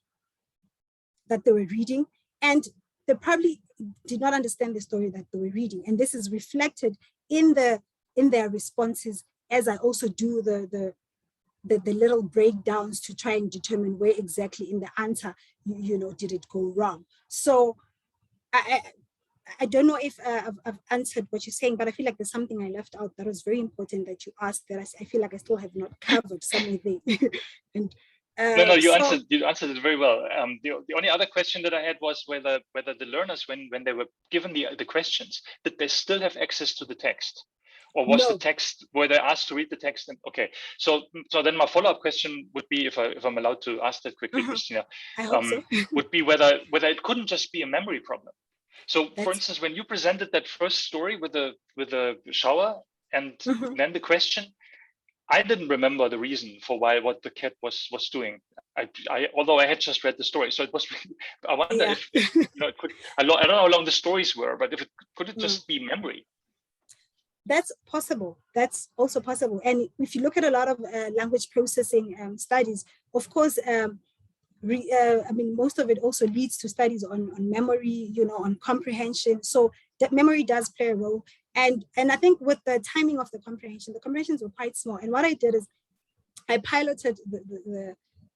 that they were reading, and they probably did not understand the story that they were reading. And this is reflected in their responses, as I also do the little breakdowns to try and determine where exactly in the answer, did it go wrong. So I don't know if I've answered what you're saying, but I feel like there's something I left out that was very important that you asked that I feel like I still have not covered somewhere there. And no, you answered it very well. The only other question that I had was whether the learners, when they were given the questions, did they still have access to the text? Or was the text, were they asked to read the text? And okay, so then my follow-up question would be, if I'm allowed to ask that quickly, Christina, I hope so. would be whether it couldn't just be a memory problem. So for instance, when you presented that first story with the shower and then the question, I didn't remember the reason for what the cat was doing. Although I had just read the story, so it was. I wonder if you know, it could. I don't know how long the stories were, but if it could it just be memory. That's possible. That's also possible. And if you look at a lot of language processing studies, of course, I mean, most of it also leads to studies on memory, you know, on comprehension. So that memory does play a role. And I think with the timing of the comprehensions were quite small. And what I did is I piloted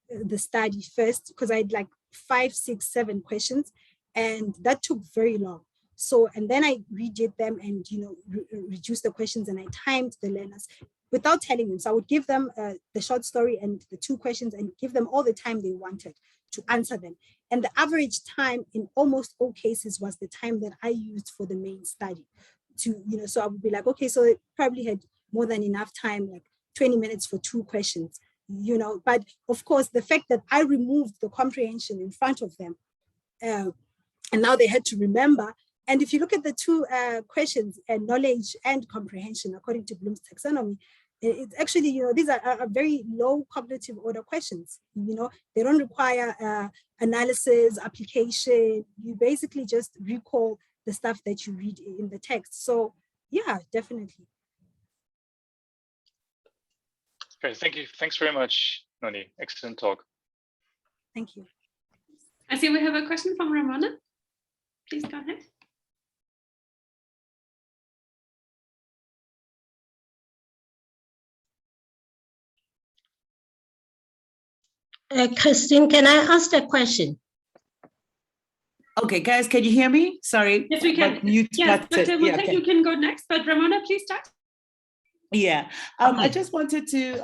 the study first because I had like 5, 6, 7 questions, and that took very long. So, and then I redid them and, you know, reduced the questions, and I timed the learners without telling them. So I would give them the short story and the 2 questions and give them all the time they wanted to answer them. And the average time in almost all cases was the time that I used for the main study. To, you know, so I would be like, okay, so it probably had more than enough time, like 20 minutes for 2 questions, you know. But of course, the fact that I removed the comprehension in front of them, and now they had to remember. And if you look at the 2 questions, and knowledge and comprehension, according to Bloom's taxonomy, it's actually, you know, these are very low cognitive order questions. You know, they don't require analysis, application. You basically just recall the stuff that you read in the text. So yeah, definitely. Okay, thank you. Thanks very much, Noni. Excellent talk. Thank you. I see we have a question from Ramona. Please go ahead. Christine, can I ask a question? Okay, guys, can you hear me? Sorry. Yes, we can. Yes, but we'll think you can go next. But Ramona, please start. Yeah, I just wanted to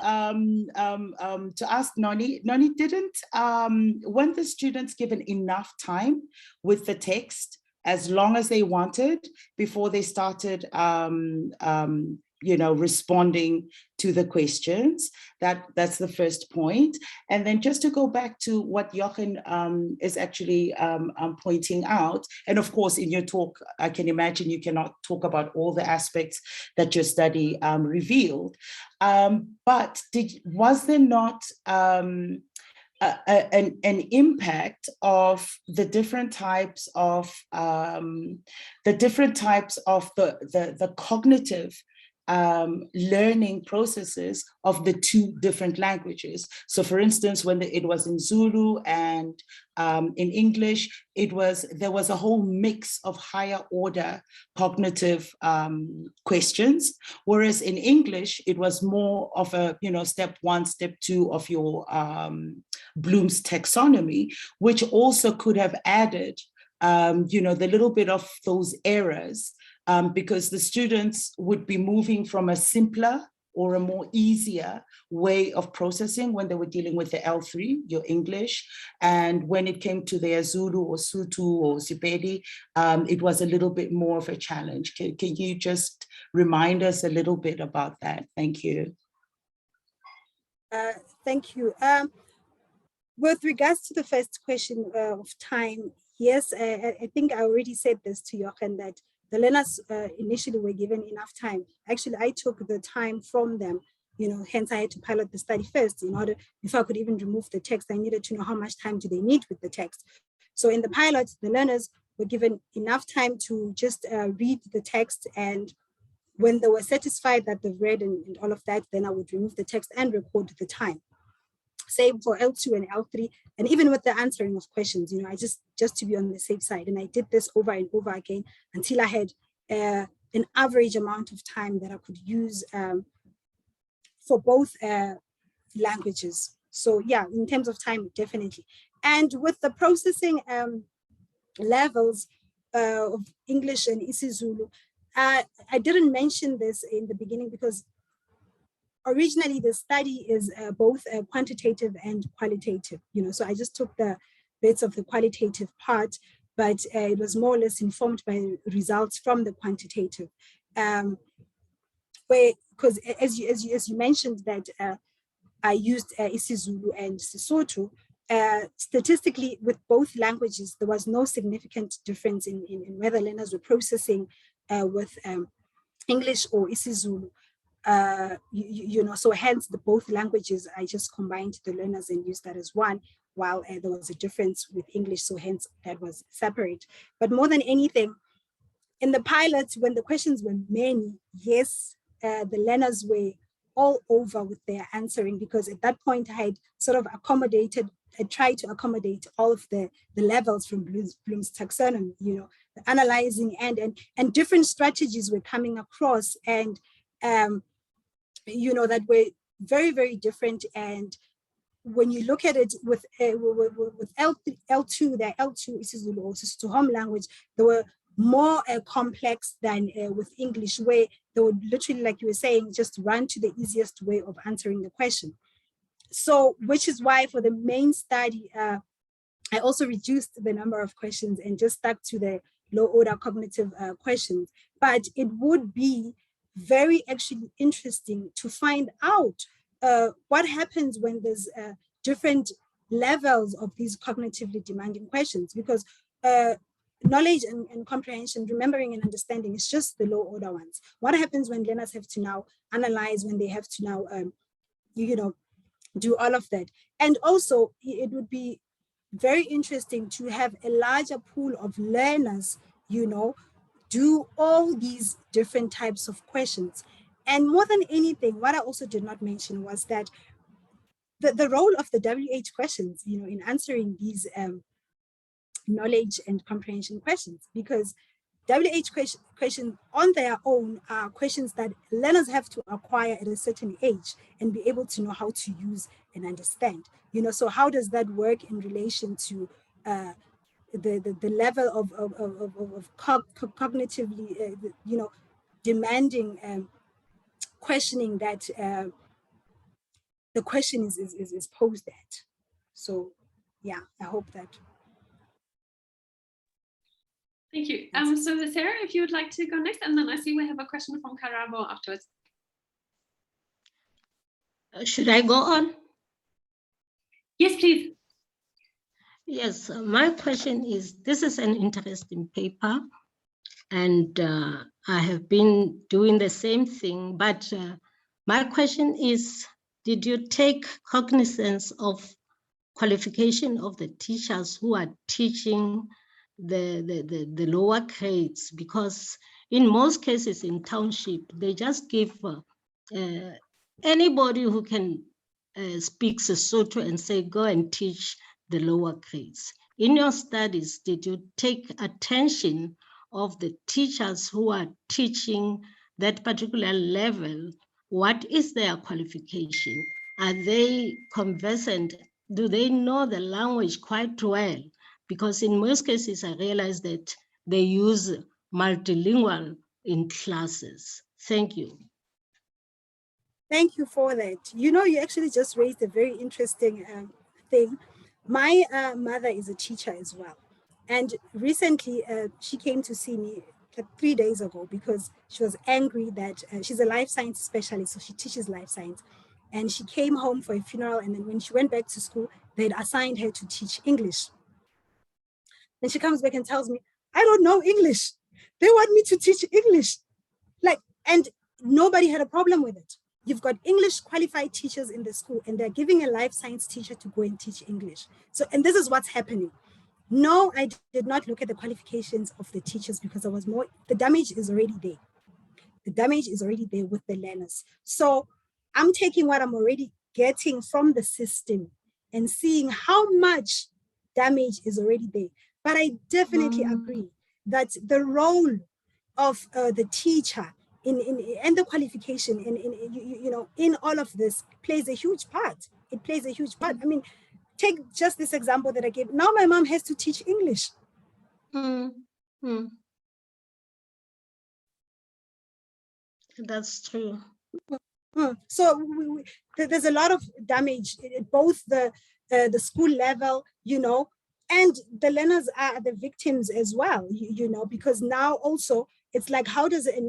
ask Noni. Noni, didn't weren't the students given enough time with the text as long as they wanted before they started you know, responding to the questions? That's the first point. And then just to go back to what Jochen is actually pointing out, and of course in your talk, I can imagine you cannot talk about all the aspects that your study revealed, but was there not an impact of the different types of the cognitive learning processes of the 2 different languages? So for instance, when it was in Zulu and in English, there was a whole mix of higher order cognitive questions, whereas in English, it was more of a, you know, step 1, step 2 of your Bloom's taxonomy, which also could have added you know, the little bit of those errors, because the students would be moving from a simpler or a more easier way of processing when they were dealing with the L3, your English. And when it came to their Zulu or Sotho or Sepedi, it was a little bit more of a challenge. Can you just remind us a little bit about that? Thank you. Thank you. With regards to the first question of time, yes, I think I already said this to Jochen, that the learners initially were given enough time. Actually, I took the time from them, you know, hence I had to pilot the study first in order, before I could even remove the text, I needed to know how much time do they need with the text. So in the pilot, the learners were given enough time to just read the text, and when they were satisfied that they've read and all of that, then I would remove the text and record the time. Same for L2 and L3, and even with the answering of questions, you know, I just to be on the safe side. And I did this over and over again until I had an average amount of time that I could use for both languages. So yeah, in terms of time, definitely. And with the processing levels of English and isiZulu, I didn't mention this in the beginning because originally the study is both quantitative and qualitative, you know, so I just took the bits of the qualitative part, but it was more or less informed by results from the quantitative. Because as you mentioned that I used isiZulu and Sesotho, statistically with both languages, there was no significant difference in whether learners were processing with English or isiZulu. so hence both languages, I just combined the learners and used that as one, while there was a difference with English, so hence that was separate. But more than anything, in the pilots, when the questions were many, yes, the learners were all over with their answering, because at that point I had sort of tried to accommodate all of the levels from Bloom's taxonomy, the analyzing and different strategies were coming across, and that were very, very different. And when you look at it with L2, the L2 is to home language, they were more complex than with English, where they would literally, like you were saying, just run to the easiest way of answering the question. So, which is why for the main study, I also reduced the number of questions and just stuck to the low order cognitive questions. But it would be very actually interesting to find out what happens when there's different levels of these cognitively demanding questions, because knowledge and comprehension, remembering and understanding is just the low order ones. What happens when learners have to now analyze, when they have to now, do all of that? And also it would be very interesting to have a larger pool of learners, do all these different types of questions. And more than anything, what I also did not mention was that the role of the WH questions, in answering these knowledge and comprehension questions, because WH questions on their own are questions that learners have to acquire at a certain age and be able to know how to use and understand. So how does that work in relation to the level of cognitively, demanding questioning that the question is posed at? So, yeah, I hope that. Thank you. So Sarah, if you would like to go next, and then I see we have a question from Karabo afterwards. Should I go on? Yes, please. Yes, my question is, this is an interesting paper, and I have been doing the same thing, but my question is, did you take cognizance of qualification of the teachers who are teaching the lower grades? Because in most cases in township, they just give anybody who can speak Sesotho and say, go and teach the lower grades. In your studies, did you take attention of the teachers who are teaching that particular level? What is their qualification? Are they conversant? Do they know the language quite well? Because in most cases, I realize that they use multilingual in classes. Thank you. Thank you for that. You actually just raised a very interesting thing. My mother is a teacher as well. And recently she came to see me like 3 days ago because she was angry that she's a life science specialist, so she teaches life science. And she came home for a funeral, and then when she went back to school, they'd assigned her to teach English. Then she comes back and tells me, I don't know English. They want me to teach English. And nobody had a problem with it. You've got English qualified teachers in the school, and they're giving a life science teacher to go and teach English. So, and this is what's happening. No, I did not look at the qualifications of the teachers because the damage is already there. The damage is already there with the learners. So I'm taking what I'm already getting from the system and seeing how much damage is already there. But I definitely agree that the role of the teacher and the qualification in all of this plays a huge part. It plays a huge part. I mean, take just this example that I gave. Now my mom has to teach English. That's true. So there's a lot of damage at both the school level, and the learners are the victims as well, because now also it's like, how does a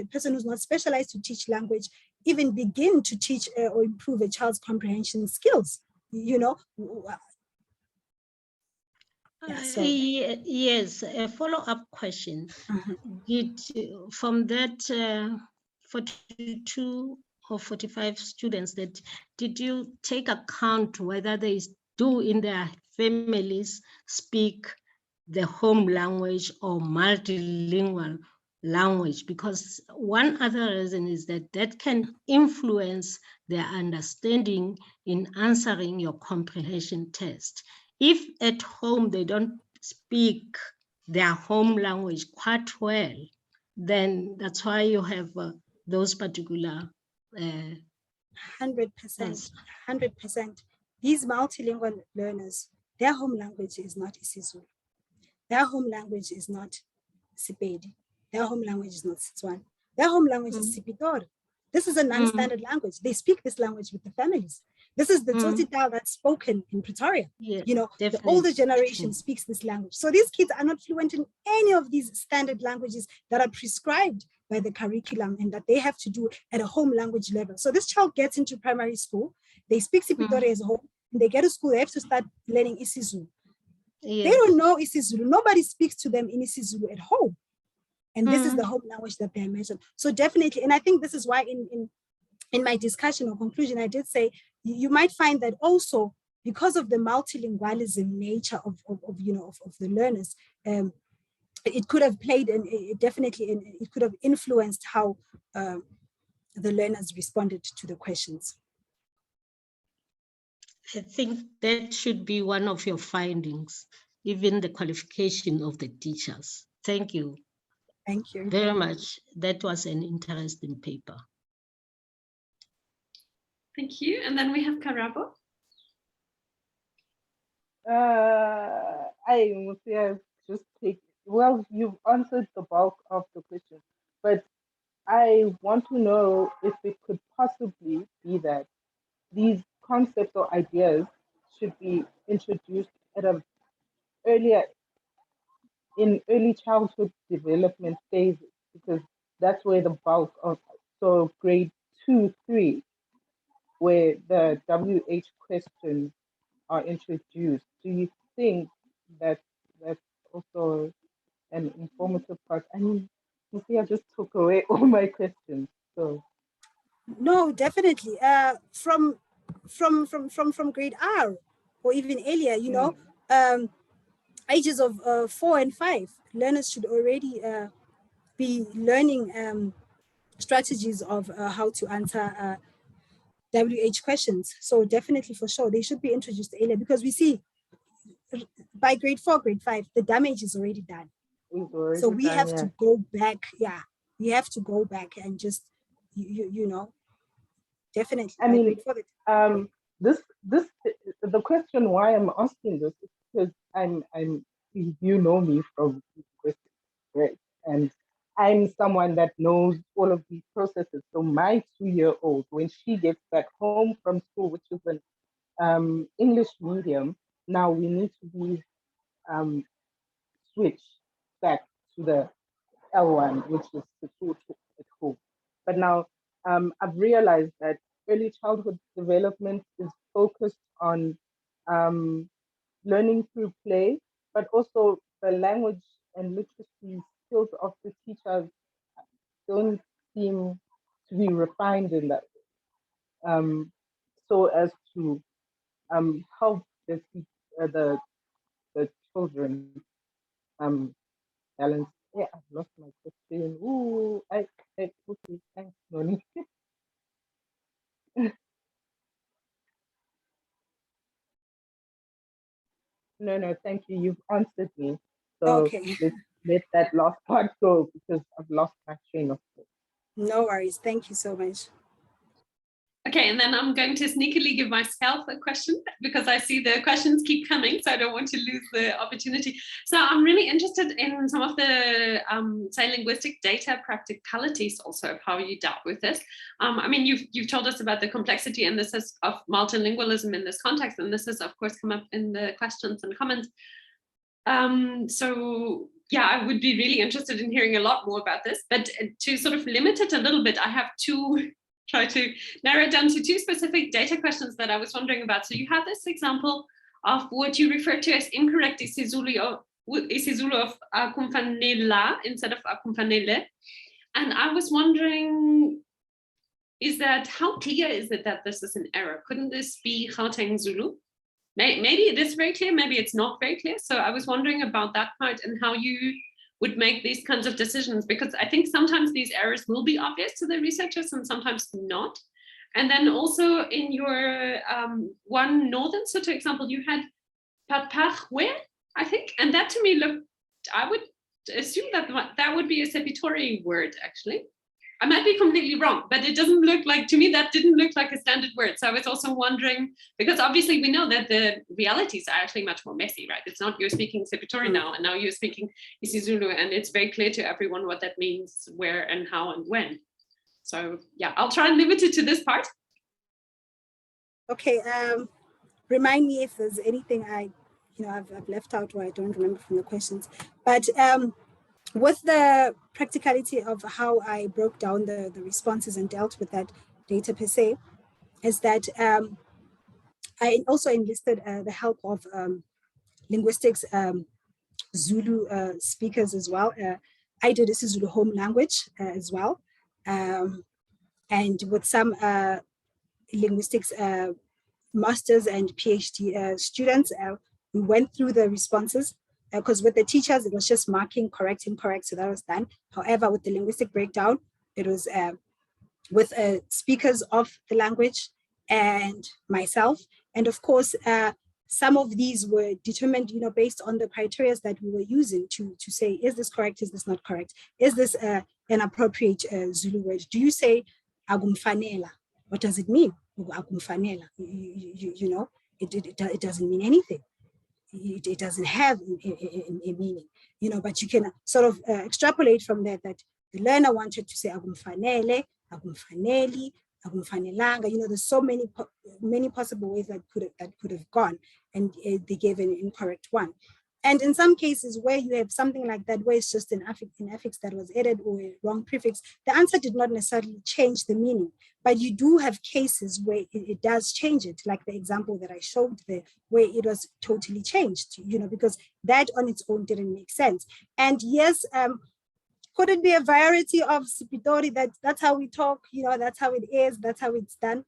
person who's not specialized to teach language even begin to teach or improve a child's comprehension skills? Yes, a follow-up question. From 42 or 45 students, that did you take account whether they do in their families speak the home language or multilingual language? Because one other reason is that that can influence their understanding in answering your comprehension test. If at home they don't speak their home language quite well, then that's why you have those particular 100%, 100%. These multilingual learners, their home language is not isiZulu. Their home language is not Sepedi. Their home language is not Setswana. Their home language is Sipitori. This is a non-standard language. They speak this language with the families. This is the Tsotsitaal that's spoken in Pretoria. Yes, you know, definitely. the older generation speaks this language. So these kids are not fluent in any of these standard languages that are prescribed by the curriculum and that they have to do at a home language level. So this child gets into primary school, they speak Sipitori as home, and they get to school, they have to start learning isiZulu. Yes. They don't know isiZulu. Nobody speaks to them in isiZulu at home. And this is the home language that they mentioned. So definitely, and I think this is why in my discussion or conclusion, I did say, you might find that also because of the multilingualism nature of the learners, it could have played, and it could have influenced how the learners responded to the questions. I think that should be one of your findings, even the qualification of the teachers. Thank you. Thank you very much. That was an interesting paper. Thank you. And then we have Karabo. I would say I've just take, well, you've answered the bulk of the question, but I want to know if it could possibly be that these concepts or ideas should be introduced at a in early childhood development phases, because that's where the bulk of, so grade 2, 3, where the WH questions are introduced. Do you think that that's also an informative part? I mean, you see, I just took away all my questions. So no, definitely. From grade R or even earlier, you know, ages of 4 and 5, learners should already be learning strategies of how to answer WH questions. So definitely, for sure, they should be introduced earlier, because we see by grade 4, grade 5, the damage is already done. So we have to go back. Yeah, we have to go back and just, you know, definitely. I mean, the question why I'm asking this is because I'm you know me from linguistics, right? And I'm someone that knows all of these processes. So my 2-year-old, when she gets back home from school, which is an English medium, now we need to be switched back to the L1, which is the tool at home. But now I've realized that early childhood development is focused on learning through play, but also the language and literacy skills of the teachers don't seem to be refined in that way. So as to help the children balance. Yeah, I've lost my question. Ooh, okay, thanks, Noni. No, thank you. You've answered me. So okay. let's let that last part go, because I've lost my train of thought. No worries. Thank you so much. Okay, and then I'm going to sneakily give myself a question, because I see the questions keep coming, so I don't want to lose the opportunity. So I'm really interested in some of the, say, linguistic data practicalities also of how you dealt with this. I mean, you've told us about the complexity and this is of multilingualism in this context, and this has, of course, come up in the questions and comments. So yeah, I would be really interested in hearing a lot more about this, but to sort of limit it a little bit, I have try to narrow it down to 2 specific data questions that I was wondering about. So you had this example of what you referred to as incorrect isiZulu of akumfanela instead of akumfanele. And I was wondering, how clear is it that this is an error? Couldn't this be Gauteng Zulu? Maybe it is very clear, maybe it's not very clear. So I was wondering about that part and how you would make these kinds of decisions, because I think sometimes these errors will be obvious to the researchers and sometimes not. And then also in your one Northern Sotho example, you had Papagwe, I think, and that to me looked, I would assume that that would be a Sepitori word, actually. I might be completely wrong, but it doesn't look like, to me, that didn't look like a standard word. So I was also wondering, because obviously we know that the realities are actually much more messy, right? It's not you're speaking Sepitori now, and now you're speaking isiZulu, and it's very clear to everyone what that means, where and how and when. So yeah, I'll try and limit it to this part. Okay, remind me if there's anything I've left out or I don't remember from the questions. But with the practicality of how I broke down the responses and dealt with that data per se, is that I also enlisted the help of linguistics Zulu speakers as well. I did this Zulu home language as well. And with some linguistics masters and PhD students, we went through the responses, because with the teachers, it was just marking correct, incorrect, so that was done. However, with the linguistic breakdown, it was with speakers of the language and myself. And of course, some of these were determined, based on the criteria that we were using to say, is this correct, is this not correct? Is this an appropriate Zulu word? Do you say agumfanela? What does it mean? Agumfanela, it doesn't mean anything. It doesn't have a meaning, but you can sort of extrapolate from that the learner wanted to say agumfanele, agumfaneli, agumfanelanga. There's so many possible ways that could have gone, and they gave an incorrect one. And in some cases where you have something like that, where it's just an affix that was added or a wrong prefix, the answer did not necessarily change the meaning. But you do have cases where it does change it, like the example that I showed there, where it was totally changed, because that on its own didn't make sense. And yes, could it be a variety of Sepitori, that's how we talk, that's how it is, that's how it's done?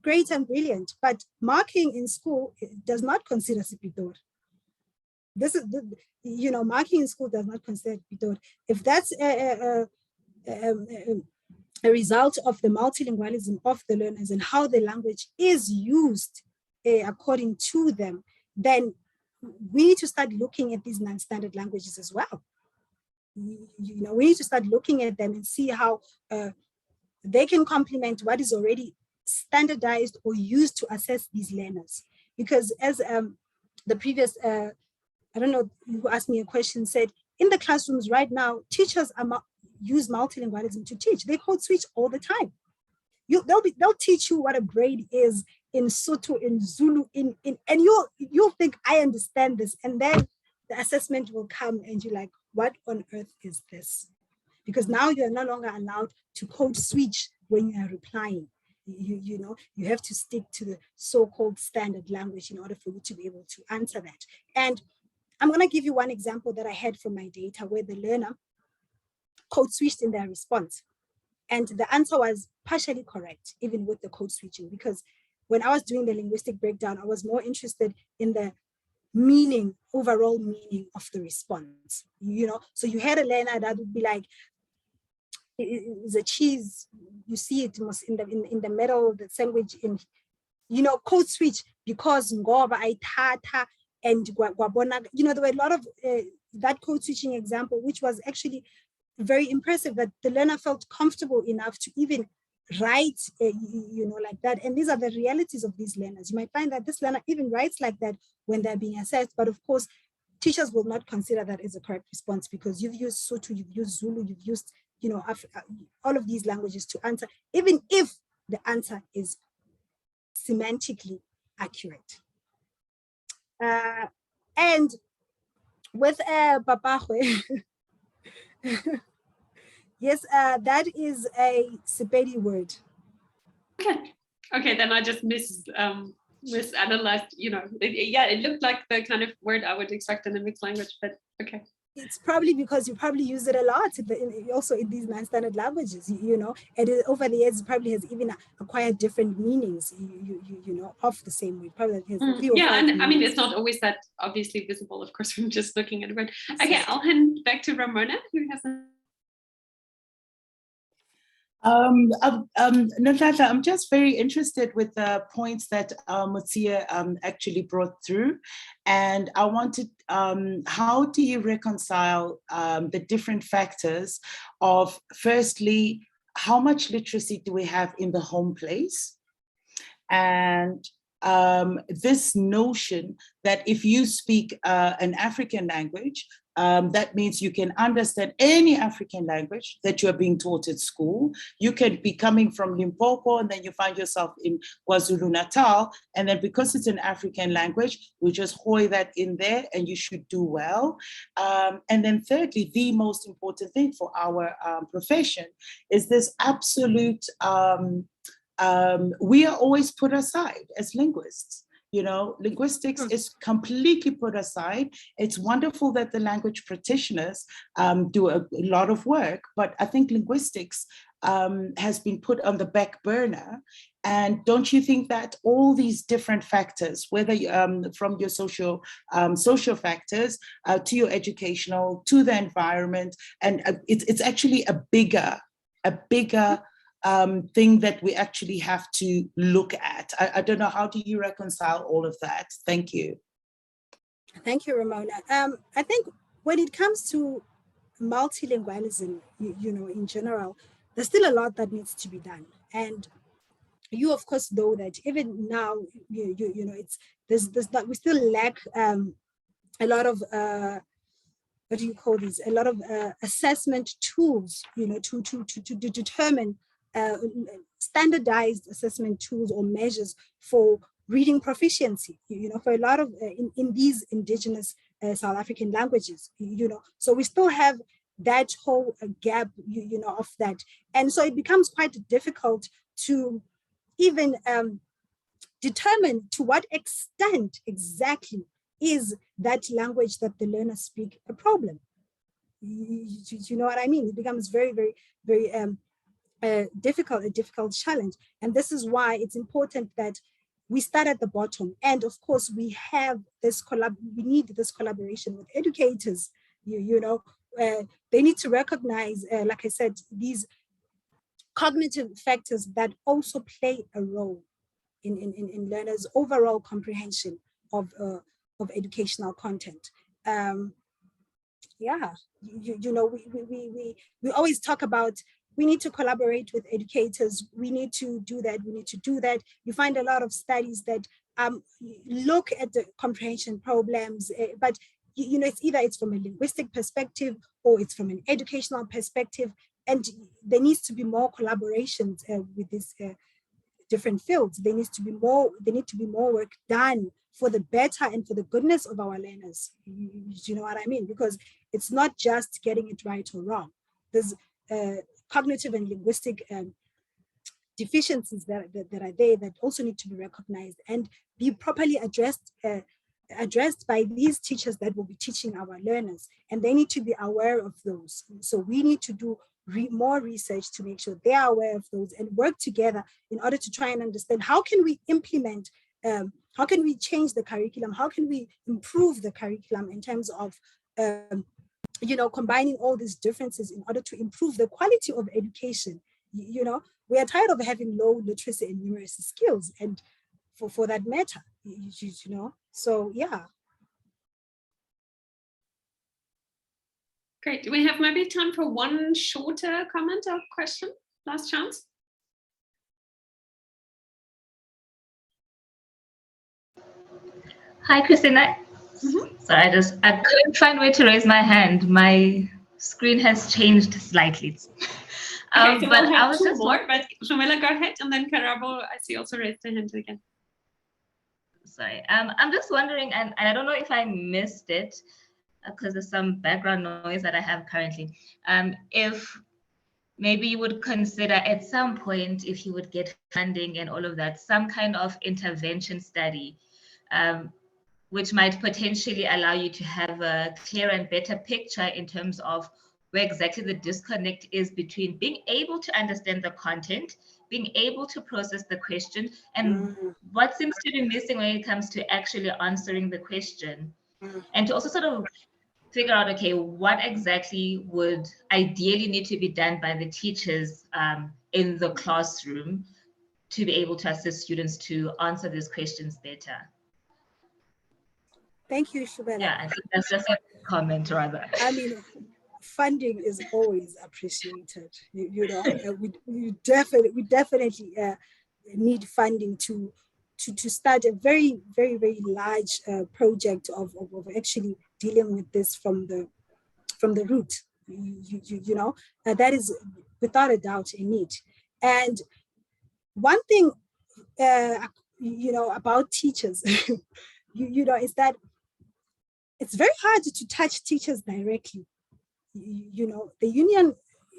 Great and brilliant. But marking in school does not consider Sepitori. This is, marking in school does not consider Sepitori. If that's a result of the multilingualism of the learners and how the language is used according to them, then we need to start looking at these non-standard languages as well. We need to start looking at them and see how they can complement what is already standardized or used to assess these learners. Because as the previous, I don't know who asked me a question, said, in the classrooms right now, teachers use multilingualism to teach. They code switch all the time. They'll teach you what a braid is in Sotho, in Zulu, and you'll think, I understand this. And then the assessment will come and you're like, what on earth is this? Because now you're no longer allowed to code switch when you are replying. You have to stick to the so-called standard language in order for you to be able to answer that. And I'm going to give you one example that I had from my data where the learner code switched in their response. And the answer was partially correct, even with the code switching, because when I was doing the linguistic breakdown, I was more interested in the meaning, overall meaning of the response. So you had a learner that would be like, it's a cheese, you see it in the middle, the sandwich, in, code switch, because ngoba ayithatha and gwabona, there were a lot of that code switching example, which was actually very impressive, that the learner felt comfortable enough to even write, like that. And these are the realities of these learners. You might find that this learner even writes like that when they're being assessed, but of course, teachers will not consider that as a correct response because you've used Sotho, you've used Zulu, you've used, all of these languages to answer, even if the answer is semantically accurate. And with Papagwe, yes, that is a Sepedi word. Okay, then I just misanalyzed, it looked like the kind of word I would expect in a mixed language, but okay. It's probably because you probably use it a lot also in these non-standard languages, you know, and over the years it probably has even acquired different meanings, you know, of the same word. Probably has yeah, and I mean, it's not always that obviously visible, of course, from just looking at a word. Okay, I'll hand back to Ramona, who has a... Nonhlanhla, I'm just very interested with the points that Mutsia actually brought through. And I wanted, how do you reconcile the different factors of, firstly, how much literacy do we have in the home place? And this notion that if you speak an African language, that means you can understand any African language that you are being taught at school. You can be coming from Limpopo and then you find yourself in KwaZulu-Natal, and then because it's an African language, we just hoy that in there and you should do well. And then thirdly, the most important thing for our profession is this absolute, we are always put aside as linguists. You know, linguistics is completely put aside. It's wonderful that the language practitioners do a lot of work, but I think linguistics has been put on the back burner. And don't you think that all these different factors, whether from your social factors to your educational, to the environment, and it's actually a bigger thing that we actually have to look at. I don't know, how do you reconcile all of that? Thank you. Thank you, Ramona. I think when it comes to multilingualism, you know, in general, there's still a lot that needs to be done. And you, of course, know that even now, you know, there's we still lack a lot of what do you call these? A lot of assessment tools, you know, to determine standardized assessment tools or measures for reading proficiency, you know, for a lot of in these indigenous South African languages, you know. So we still have that whole gap, you know, of that. And so it becomes quite difficult to even determine to what extent exactly is that language that the learners speak a problem. You know what I mean? It becomes very, very, very a difficult challenge. And this is why it's important that we start at the bottom. And of course, we have this we need this collaboration with educators. You know, they need to recognize, like I said, these cognitive factors that also play a role in learners' overall comprehension of educational content. Yeah, you know, we always talk about, we need to collaborate with educators. We need to do that. We need to do that. You find a lot of studies that look at the comprehension problems, but you know, it's from a linguistic perspective or it's from an educational perspective, and there needs to be more collaborations with these different fields. There need to be more work done for the better and for the goodness of our learners. You know what I mean? Because it's not just getting it right or wrong. There's cognitive and linguistic deficiencies that are there that also need to be recognized and be properly addressed by these teachers that will be teaching our learners, and they need to be aware of those. So we need to do more research to make sure they are aware of those and work together in order to try and understand how can we implement, how can we change the curriculum, how can we improve the curriculum in terms of you know, combining all these differences in order to improve the quality of education. You know, we are tired of having low literacy and numeracy skills, and for that matter, you know. So yeah. Great. Do we have maybe time for one shorter comment or question? Last chance. Hi, Christina. Sorry, I couldn't find a way to raise my hand. My screen has changed slightly. Okay, so but we'll have I was two just more, but Shumela, go ahead, and then Karabo, I see also raised her hand again. Sorry, I'm just wondering, and I don't know if I missed it because there's some background noise that I have currently. If maybe you would consider at some point, if you would get funding and all of that, some kind of intervention study which might potentially allow you to have a clearer and better picture in terms of where exactly the disconnect is between being able to understand the content, being able to process the question, and what seems to be missing when it comes to actually answering the question. And to also sort of figure out, okay, what exactly would ideally need to be done by the teachers in the classroom to be able to assist students to answer these questions better. Thank you, Shubela. Yeah, I think that's just a comment rather. I mean, funding is always appreciated. You know, we definitely need funding to start a very large project of actually dealing with this from the root. You know, that is without a doubt a need. And one thing, you know, about teachers, you know, is that it's very hard to touch teachers directly. You know, the union,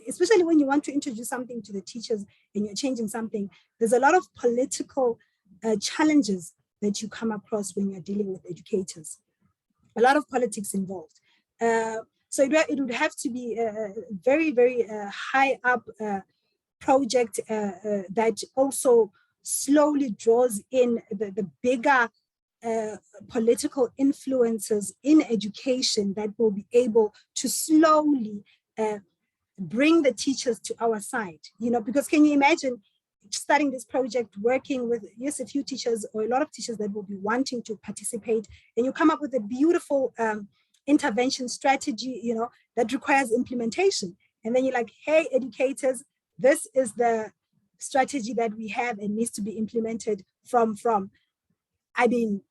especially when you want to introduce something to the teachers and you're changing something, there's a lot of political challenges that you come across when you're dealing with educators. A lot of politics involved. So it would have to be a very high up project that also slowly draws in the bigger political influences in education that will be able to slowly bring the teachers to our side. You know, because can you imagine starting this project, working with, yes, a few teachers or a lot of teachers that will be wanting to participate, and you come up with a beautiful intervention strategy, you know, that requires implementation. And then you're like, hey, educators, this is the strategy that we have and needs to be implemented from. I mean,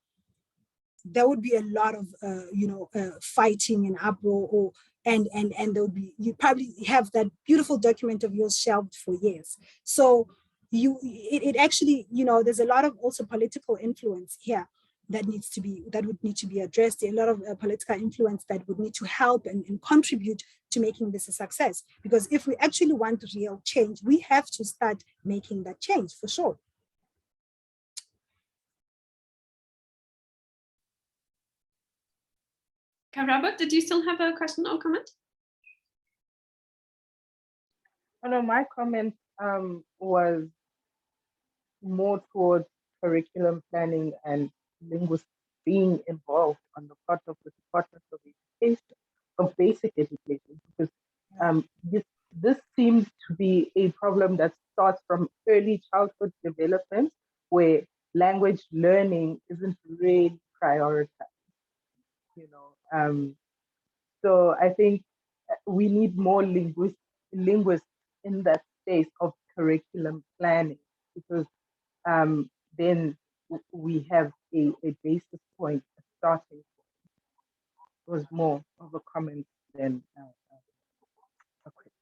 there would be a lot of, you know, fighting and uproar, and there would be, you probably have that beautiful document of yours shelved for years. So it actually, you know, there's a lot of also political influence here that would need to be addressed. A lot of political influence that would need to help and contribute to making this a success. Because if we actually want real change, we have to start making that change for sure. Karaba, did you still have a question or comment? Oh, no, my comment was more towards curriculum planning and linguists being involved on the part of the Department of Education, of basic education, because this seems to be a problem that starts from early childhood development, where language learning isn't really prioritized. You know, so I think we need more linguists in that space of curriculum planning, because then we have a basis point, a starting point. It was more of a comment than a question.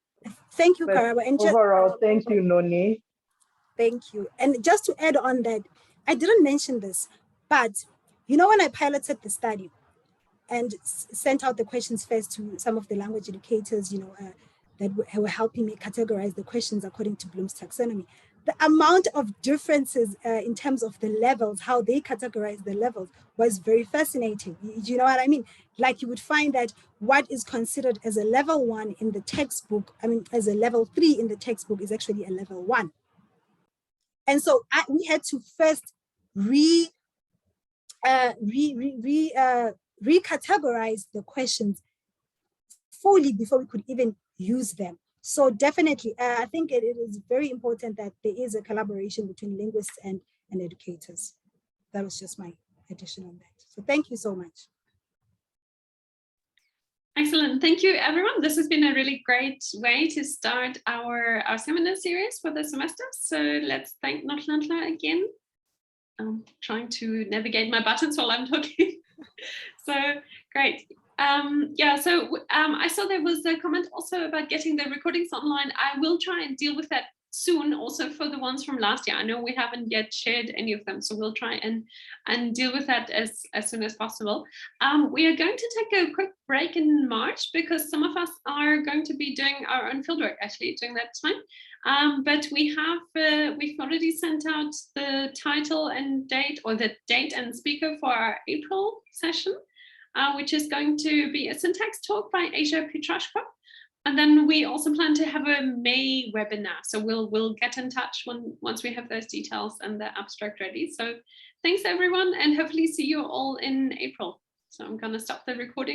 Thank you, Karaba. And overall, thank you, Noni. Thank you. And just to add on that, I didn't mention this, but you know, when I piloted the study and sent out the questions first to some of the language educators, you know, that were helping me categorize the questions according to Bloom's taxonomy, the amount of differences in terms of the levels, how they categorize the levels, was very fascinating. You know what I mean? Like, you would find that what is considered as a level 1 in the textbook, I mean, as a level 3 in the textbook, is actually a level 1. And so we had to first recategorize the questions fully before we could even use them. So definitely, I think it is very important that there is a collaboration between linguists and educators. That was just my addition on that. So thank you so much. Excellent. Thank you, everyone. This has been a really great way to start our seminar series for the semester. So let's thank Nonhlanhla again. I'm trying to navigate my buttons while I'm talking. So great. Yeah, so I saw there was a comment also about getting the recordings online. I will try and deal with that soon also for the ones from last year. I know we haven't yet shared any of them, so we'll try and deal with that as soon as possible. We are going to take a quick break in March because some of us are going to be doing our own fieldwork actually during that time. But we've already sent out the title and date, or the date and speaker for our April session, which is going to be a syntax talk by Asia Petrashko. And then we also plan to have a May webinar. So we'll get in touch once we have those details and the abstract ready. So thanks everyone, and hopefully see you all in April. So I'm gonna stop the recording.